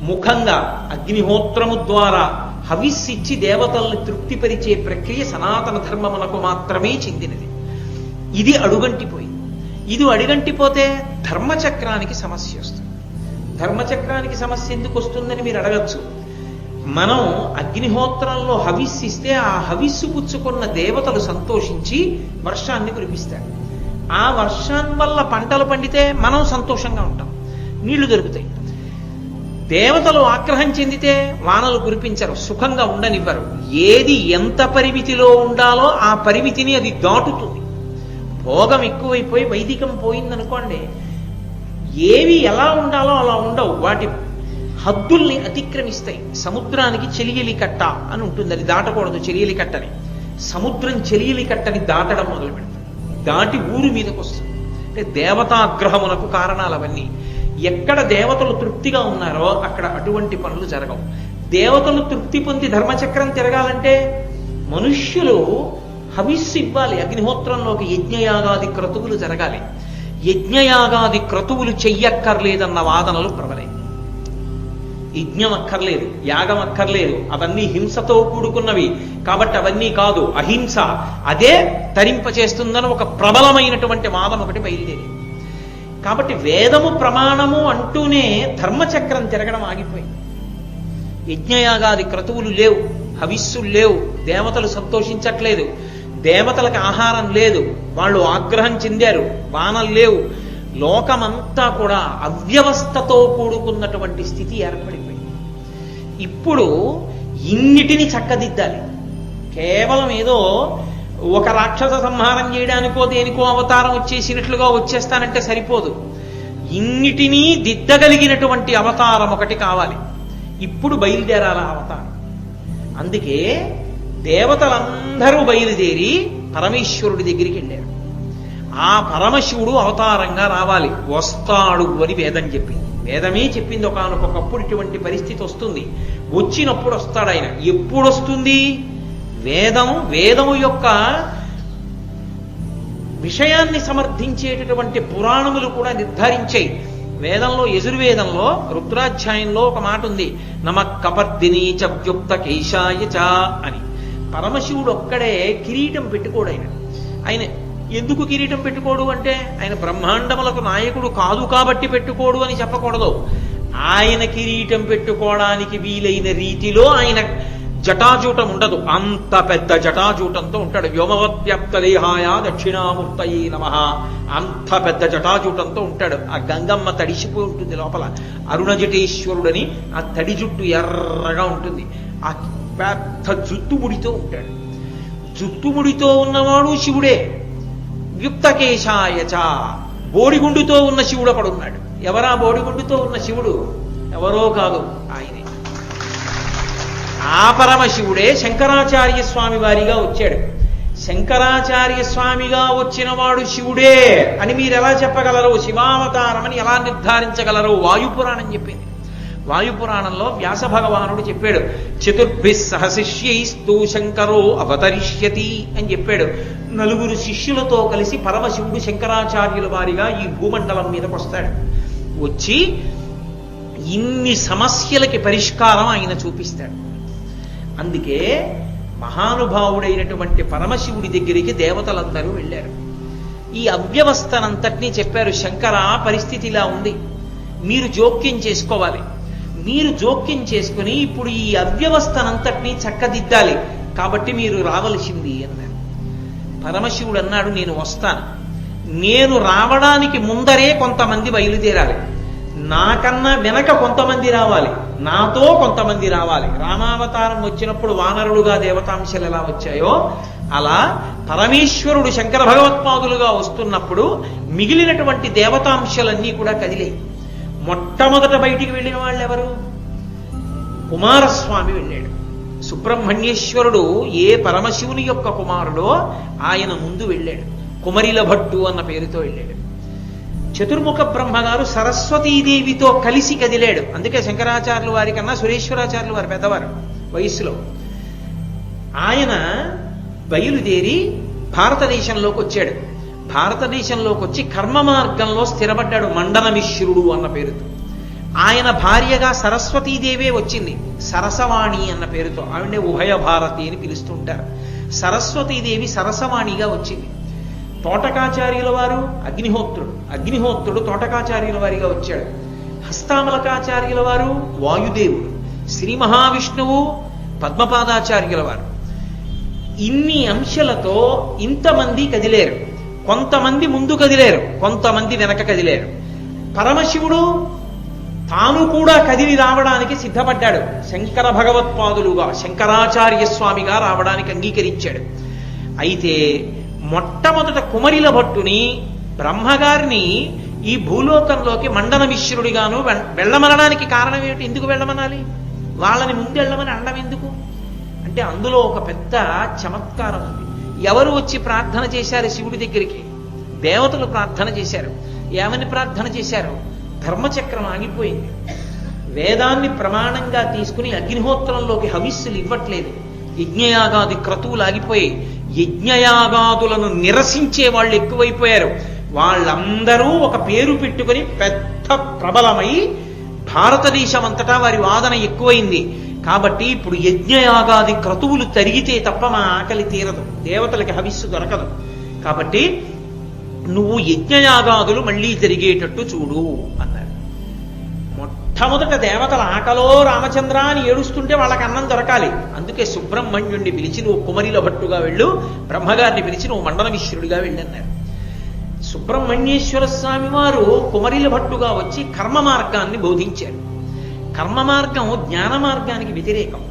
[SPEAKER 2] ముఖంగా అగ్నిహోత్రము ద్వారా హవిస్సిచ్చి దేవతల్ని తృప్తిపరిచే ప్రక్రియ సనాతన ధర్మమునకు మాత్రమే చెందినది. ఇది అడుగంటిపోయింది. ఇది అడుగంటిపోతే ధర్మచక్రానికి సమస్య వస్తుంది. ధర్మచక్రానికి సమస్య ఎందుకు వస్తుందని మీరు అడగచ్చు. మనం అగ్నిహోత్రంలో హవిస్సిస్తే ఆ హవిస్సు పుచ్చుకున్న దేవతలు సంతోషించి వర్షాన్ని కురిపిస్తారు. ఆ వర్షం వల్ల పంటలు పండితే మనం సంతోషంగా ఉంటాం, నీళ్లు దొరుకుతాయి. దేవతలు ఆగ్రహం చెందితే వానలు కురిపించరు, సుఖంగా ఉండనివ్వరు. ఏది ఎంత పరిమితిలో ఉండాలో ఆ పరిమితిని అది దాటుతుంది. భోగం ఎక్కువైపోయి వైదికం పోయిందనుకోండి, ఏవి ఎలా ఉండాలో అలా ఉండవు, వాటి హద్దుల్ని అతిక్రమిస్తాయి. సముద్రానికి చెలియలి కట్ట అని ఉంటుంది, అది దాటకూడదు. చెలియలి కట్టని, సముద్రం చెలియలి కట్టని దాటడం మొదలు పెడతాం, దాటి ఊరు మీదకి వస్తుంది. అంటే దేవతాగ్రహమునకు కారణాలు అవన్నీ. ఎక్కడ దేవతలు తృప్తిగా ఉన్నారో అక్కడ అటువంటి పనులు జరగవు. దేవతలు తృప్తి పొంది ధర్మచక్రం తిరగాలంటే మనుష్యులు హవిస్సు ఇవ్వాలి. అగ్నిహోత్రంలోకి యజ్ఞయాగాది క్రతువులు జరగాలి. యజ్ఞయాగాది క్రతువులు చెయ్యక్కర్లేదన్న వాదనలు ప్రబలే. యజ్ఞం అక్కర్లేదు, యాగం అక్కర్లేదు, అవన్నీ హింసతో కూడుకున్నవి కాబట్టి అవన్నీ కాదు, అహింస అదే తరింపచేస్తుందని ఒక ప్రబలమైనటువంటి వాదం ఒకటి బయలుదేరి. కాబట్టి వేదము ప్రమాణము అంటూనే ధర్మచక్రం తిరగడం ఆగిపోయింది. యజ్ఞయాగాది క్రతువులు లేవు, హవిస్సులు లేవు, దేవతలు సంతోషించట్లేదు, దేవతలకు ఆహారం లేదు, వాళ్ళు ఆగ్రహం చెందారు, వానలు లేవు. లోకమంతా కూడా అవ్యవస్థతో కూడుకున్నటువంటి స్థితి ఏర్పడిపోయింది. ఇప్పుడు ఇన్నిటిని చక్కదిద్దాలి. కేవలం ఏదో ఒక రాక్షస సంహారం చేయడానికో దేనికో అవతారం వచ్చేసినట్లుగా వచ్చేస్తానంటే సరిపోదు. ఇన్నిటినీ దిద్దగలిగినటువంటి అవతారం ఒకటి కావాలి. ఇప్పుడు బయలుదేరాల అవతారం. అందుకే దేవతలందరూ బయలుదేరి పరమేశ్వరుడి దగ్గరికి వెళ్ళారు. ఆ పరమశివుడు అవతారంగా రావాలి, వస్తాడు అని వేదం చెప్పింది. వేదమే చెప్పింది ఒకానొకప్పుడు ఇటువంటి పరిస్థితి వస్తుంది, వచ్చినప్పుడు వస్తాడు ఆయన. ఎప్పుడు వస్తుంది? వేదము యొక్క విషయాన్ని సమర్థించేటటువంటి పురాణములు కూడా నిర్ధారించాయి. వేదంలో, యజుర్వేదంలో రుద్రాధ్యాయంలో ఒక మాట ఉంది, నమ కపర్దినీ చ వ్యుక్త కేశాయ చ అని. పరమశివుడు ఒక్కడే కిరీటం పెట్టుకోడు. ఆయన ఎందుకు కిరీటం పెట్టుకోడు అంటే ఆయన బ్రహ్మాండములకు నాయకుడు కాదు కాబట్టి పెట్టుకోడు అని చెప్పకూడదు. ఆయన కిరీటం పెట్టుకోవడానికి వీలైన రీతిలో ఆయన జటాజూటం ఉండదు, అంత పెద్ద జటాజూటంతో ఉంటాడు. వ్యోమవత్వ్యాప్త దేహాయ దక్షిణామూర్తయే నమః, అంత పెద్ద జటాజూటంతో ఉంటాడు. ఆ గంగమ్మ తడిసిపోయి ఉంటుంది లోపల. అరుణజటేశ్వరుడని ఆ తడి జుట్టు ఎర్రగా ఉంటుంది. ఆ పెద్ద జుట్టుముడితో ఉంటాడు. జుట్టుముడితో ఉన్నవాడు శివుడే. యుక్తకేశాయచ, బోడిగుండుతో ఉన్న శివుడు అక్కడున్నాడు. ఎవరా బోడిగుండుతో ఉన్న శివుడు? ఎవరో కాదు, ఆయనే. ఆ పరమశివుడే శంకరాచార్య స్వామి వారిగా వచ్చాడు. శంకరాచార్య స్వామిగా వచ్చిన వాడు శివుడే అని మీరు ఎలా చెప్పగలరు? శివావతారం అని ఎలా నిర్ధారించగలరు? వాయుపురాణం చెప్పింది. వాయుపురాణంలో వ్యాస భగవానుడు చెప్పాడు, చతుర్భి సహశిష్యైస్తూ శంకరో అవతరిష్యతి అని చెప్పాడు. 4 శిష్యులతో కలిసి పరమశివుడు శంకరాచార్యుల వారిగా ఈ భూమండలం మీదకి వస్తాడు. వచ్చి ఇన్ని సమస్యలకి పరిష్కారం ఆయన చూపిస్తాడు. అందుకే మహానుభావుడైనటువంటి పరమశివుడి దగ్గరికి దేవతలందరూ వెళ్ళారు. ఈ అవ్యవస్థనంతటినీ చెప్పారు, శంకర పరిస్థితి ఇలా ఉంది, మీరు జోక్యం చేసుకోవాలి. మీరు జోక్యం చేసుకుని ఇప్పుడు ఈ అవ్యవస్థనంతటినీ చక్కదిద్దాలి, కాబట్టి మీరు రావలసింది అన్నారు. పరమశివుడు అన్నాడు, నేను వస్తాను. నేను రావడానికి ముందరే కొంతమంది బయలుదేరాలి, నాకన్నా వెనక కొంతమంది రావాలి, నాతో కొంతమంది రావాలి. రామావతారం వచ్చినప్పుడు వానరుడుగా దేవతాంశలు ఎలా వచ్చాయో అలా పరమేశ్వరుడు శంకర భగవత్పాదులుగా వస్తున్నప్పుడు మిగిలినటువంటి దేవతాంశలన్నీ కూడా కదిలాయి. మొట్టమొదట బయటికి వెళ్ళిన వాళ్ళు ఎవరు? కుమారస్వామి వెళ్ళాడు. సుబ్రహ్మణ్యేశ్వరుడు ఏ పరమశివుని యొక్క కుమారుడో ఆయన ముందు వెళ్ళాడు. కుమరిల భట్టు అన్న పేరుతో వెళ్ళాడు. చతుర్ముఖ బ్రహ్మగారు సరస్వతీదేవితో కలిసి కదిలాడు. అందుకే శంకరాచార్యుల వారి కన్నా సురేశ్వరాచార్యుల వారు పెద్దవారు వయస్సులో. ఆయన బయలుదేరి భారతదేశంలోకి వచ్చాడు. భారతదేశంలోకి వచ్చి కర్మ మార్గంలో స్థిరపడ్డాడు. మండనమిశ్రుడు అన్న పేరుతో. ఆయన భార్యగా సరస్వతీదేవే వచ్చింది, సరసవాణి అన్న పేరుతో. ఆవిడే ఉభయ భారతి అని పిలుస్తుంటారు. సరస్వతీదేవి సరసవాణిగా వచ్చింది. తోటకాచార్యుల వారు అగ్నిహోత్రుడు తోటకాచార్యుల వారిగా వచ్చాడు. హస్తామలకాచార్యుల వారు వాయుదేవుడు, శ్రీ మహావిష్ణువు పద్మపాదాచార్యుల వారు. ఇన్ని అంశాలతో ఇంతమంది కదిలేరు. కొంతమంది ముందు కదిలేరు, కొంతమంది వెనక కదిలేరు. పరమశివుడు తాను కూడా కదిలి రావడానికి సిద్ధపడ్డాడు. శంకర భగవత్పాదులుగా శంకరాచార్య స్వామిగా రావడానికి అంగీకరించాడు. అయితే మొట్టమొదట కుమరిల భట్టుని బ్రహ్మగారిని ఈ భూలోకంలోకి మండనమిశ్రుడిగాను వెళ్ళమనడానికి కారణం ఏమిటి? ఎందుకు వెళ్ళమనాలి? వాళ్ళని ముందు వెళ్ళమని అండం ఎందుకు అంటే అందులో ఒక పెద్ద చమత్కారం ఉంది. ఎవరు వచ్చి ప్రార్థన చేశారు శివుడి దగ్గరికి? దేవతలు ప్రార్థన చేశారు. ఏమని ప్రార్థన చేశారు? ధర్మచక్రం ఆగిపోయింది, వేదాన్ని ప్రమాణంగా తీసుకుని అగ్నిహోత్రంలోకి హవిస్సులు ఇవ్వట్లేదు, యజ్ఞయాగాది క్రతువులు ఆగిపోయి యజ్ఞయాగాదులను నిరసించే వాళ్ళు ఎక్కువైపోయారు. వాళ్ళందరూ ఒక పేరు పెట్టుకుని పెద్ద ప్రబలమై భారతదేశం అంతటా వారి వాదన ఎక్కువైంది. కాబట్టి ఇప్పుడు యజ్ఞయాగాది క్రతువులు తరిగితే తప్ప మా ఆకలి తీరదు, దేవతలకి హవిస్సు దొరకదు. కాబట్టి నువ్వు యజ్ఞయాగాదులు మళ్ళీ జరిగేటట్టు చూడు అన్నారు. మొట్టమొదట దేవతల ఆకలో రామచంద్ర అని ఏడుస్తుంటే వాళ్ళకి అన్నం దొరకాలి. అందుకే సుబ్రహ్మణ్యుణ్ణి పిలిచి నువ్వు కుమరిల భట్టుగా వెళ్ళు, బ్రహ్మగారిని పిలిచి నువ్వు మండనమిశ్రుడిగా వెళ్ళన్నారు. సుబ్రహ్మణ్యేశ్వర స్వామి వారు కుమరిల భట్టుగా వచ్చి కర్మ మార్గాన్ని బోధించారు. కర్మ మార్గం జ్ఞాన మార్గానికి వ్యతిరేకం.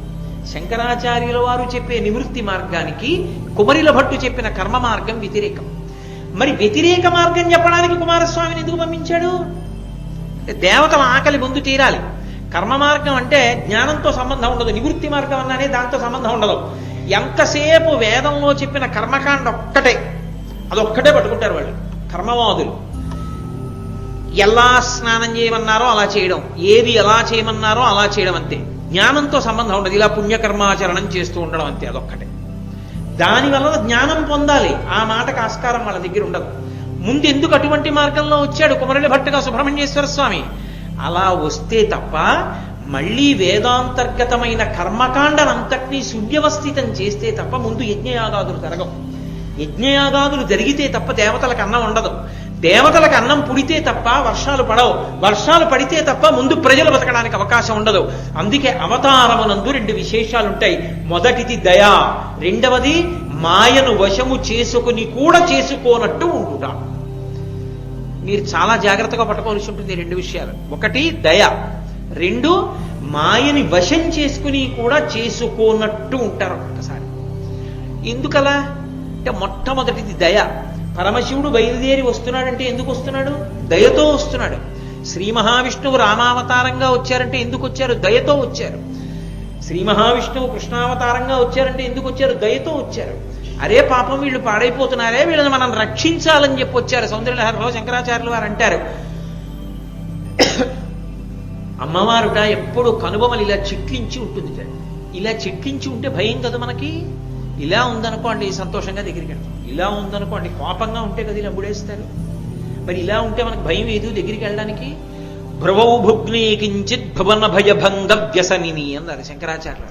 [SPEAKER 2] శంకరాచార్యుల వారు చెప్పే నివృత్తి మార్గానికి కుమరిల భట్టు చెప్పిన కర్మ మార్గం వ్యతిరేకం. మరి వ్యతిరేక మార్గం చెప్పడానికి కుమారస్వామిని ఎందుకు పంపించాడు? దేవతల ఆకలి ముందు తీరాలి. కర్మ మార్గం అంటే జ్ఞానంతో సంబంధం ఉండదు, నివృత్తి మార్గం అన్నానే దాంతో సంబంధం ఉండదు. ఎంతసేపు వేదంలో చెప్పిన కర్మకాండ ఒక్కటే, అదొక్కటే పట్టుకుంటారు వాళ్ళు కర్మవాదులు. ఎలా స్నానం చేయమన్నారో అలా చేయడం, ఏది ఎలా చేయమన్నారో అలా చేయడం, అంతే. జ్ఞానంతో సంబంధం ఉండదు, ఇలా పుణ్యకర్మాచరణం చేస్తూ ఉండడం అంతే, అదొక్కటే. దానివల్ల జ్ఞానం పొందాలి, ఆ మాటకు ఆస్కారం వాళ్ళ దగ్గర ఉండదు. ముందు ఎందుకు అటువంటి మార్గంలో వచ్చాడు కుమరిల భట్టుగా సుబ్రహ్మణ్యేశ్వర స్వామి? అలా వస్తే తప్ప మళ్ళీ వేదాంతర్గతమైన కర్మకాండనంతటినీ సువ్యవస్థితం చేస్తే తప్ప ముందు యజ్ఞయాగాదులు జరగవు. యజ్ఞయాగాదులు జరిగితే తప్ప దేవతలకు అన్నం ఉండదు. దేవతలకు అన్నం పుడితే తప్ప వర్షాలు పడవు, వర్షాలు పడితే తప్ప ముందు ప్రజలు బతకడానికి అవకాశం ఉండదు. అందుకే అవతారమునందు 2 విశేషాలుంటాయి. మొదటిది దయ, రెండవది మాయను వశము చేసుకుని కూడా చేసుకోనట్టు ఉండుట. మీరు చాలా జాగ్రత్తగా పట్టుకోవాల్సి ఉంటుంది 2 విషయాలు. ఒకటి దయ, 2 మాయని వశం చేసుకుని కూడా చేసుకోనట్టు ఉంటారు ఒక్కసారి. ఎందుకలా అంటే మొట్టమొదటిది దయ. పరమశివుడు బయలుదేరి వస్తున్నాడంటే ఎందుకు వస్తున్నాడు? దయతో వస్తున్నాడు. శ్రీ మహావిష్ణువు రామావతారంగా వచ్చారంటే ఎందుకు వచ్చారు? దయతో వచ్చారు. శ్రీ మహావిష్ణువు కృష్ణావతారంగా వచ్చారంటే ఎందుకు వచ్చారు? దయతో వచ్చారు. అరే పాపం వీళ్ళు పాడైపోతున్నారే, వీళ్ళని మనం రక్షించాలని చెప్పి వచ్చారు. సౌందర్యలహరిలో శంకరాచార్యులు వారు అంటారు, అమ్మవారుట ఎప్పుడు కనుబొమలు ఇలా చిట్లించి ఉంటుంది. ఇలా చిట్లించి ఉంటే భయం కదా మనకి. ఇలా ఉందనుకోండి సంతోషంగా దగ్గరికి వెళ్తాం, ఇలా ఉందనుకోండి కోపంగా ఉంటే కదా ఇలా ముడేస్తారు. మరి ఇలా ఉంటే మనకు భయం ఏదు దగ్గరికి వెళ్ళడానికి. భ్రువౌ భుగ్నే కించిత్ భువన భయభంగ వ్యసనిని అన్నారు శంకరాచార్యులు.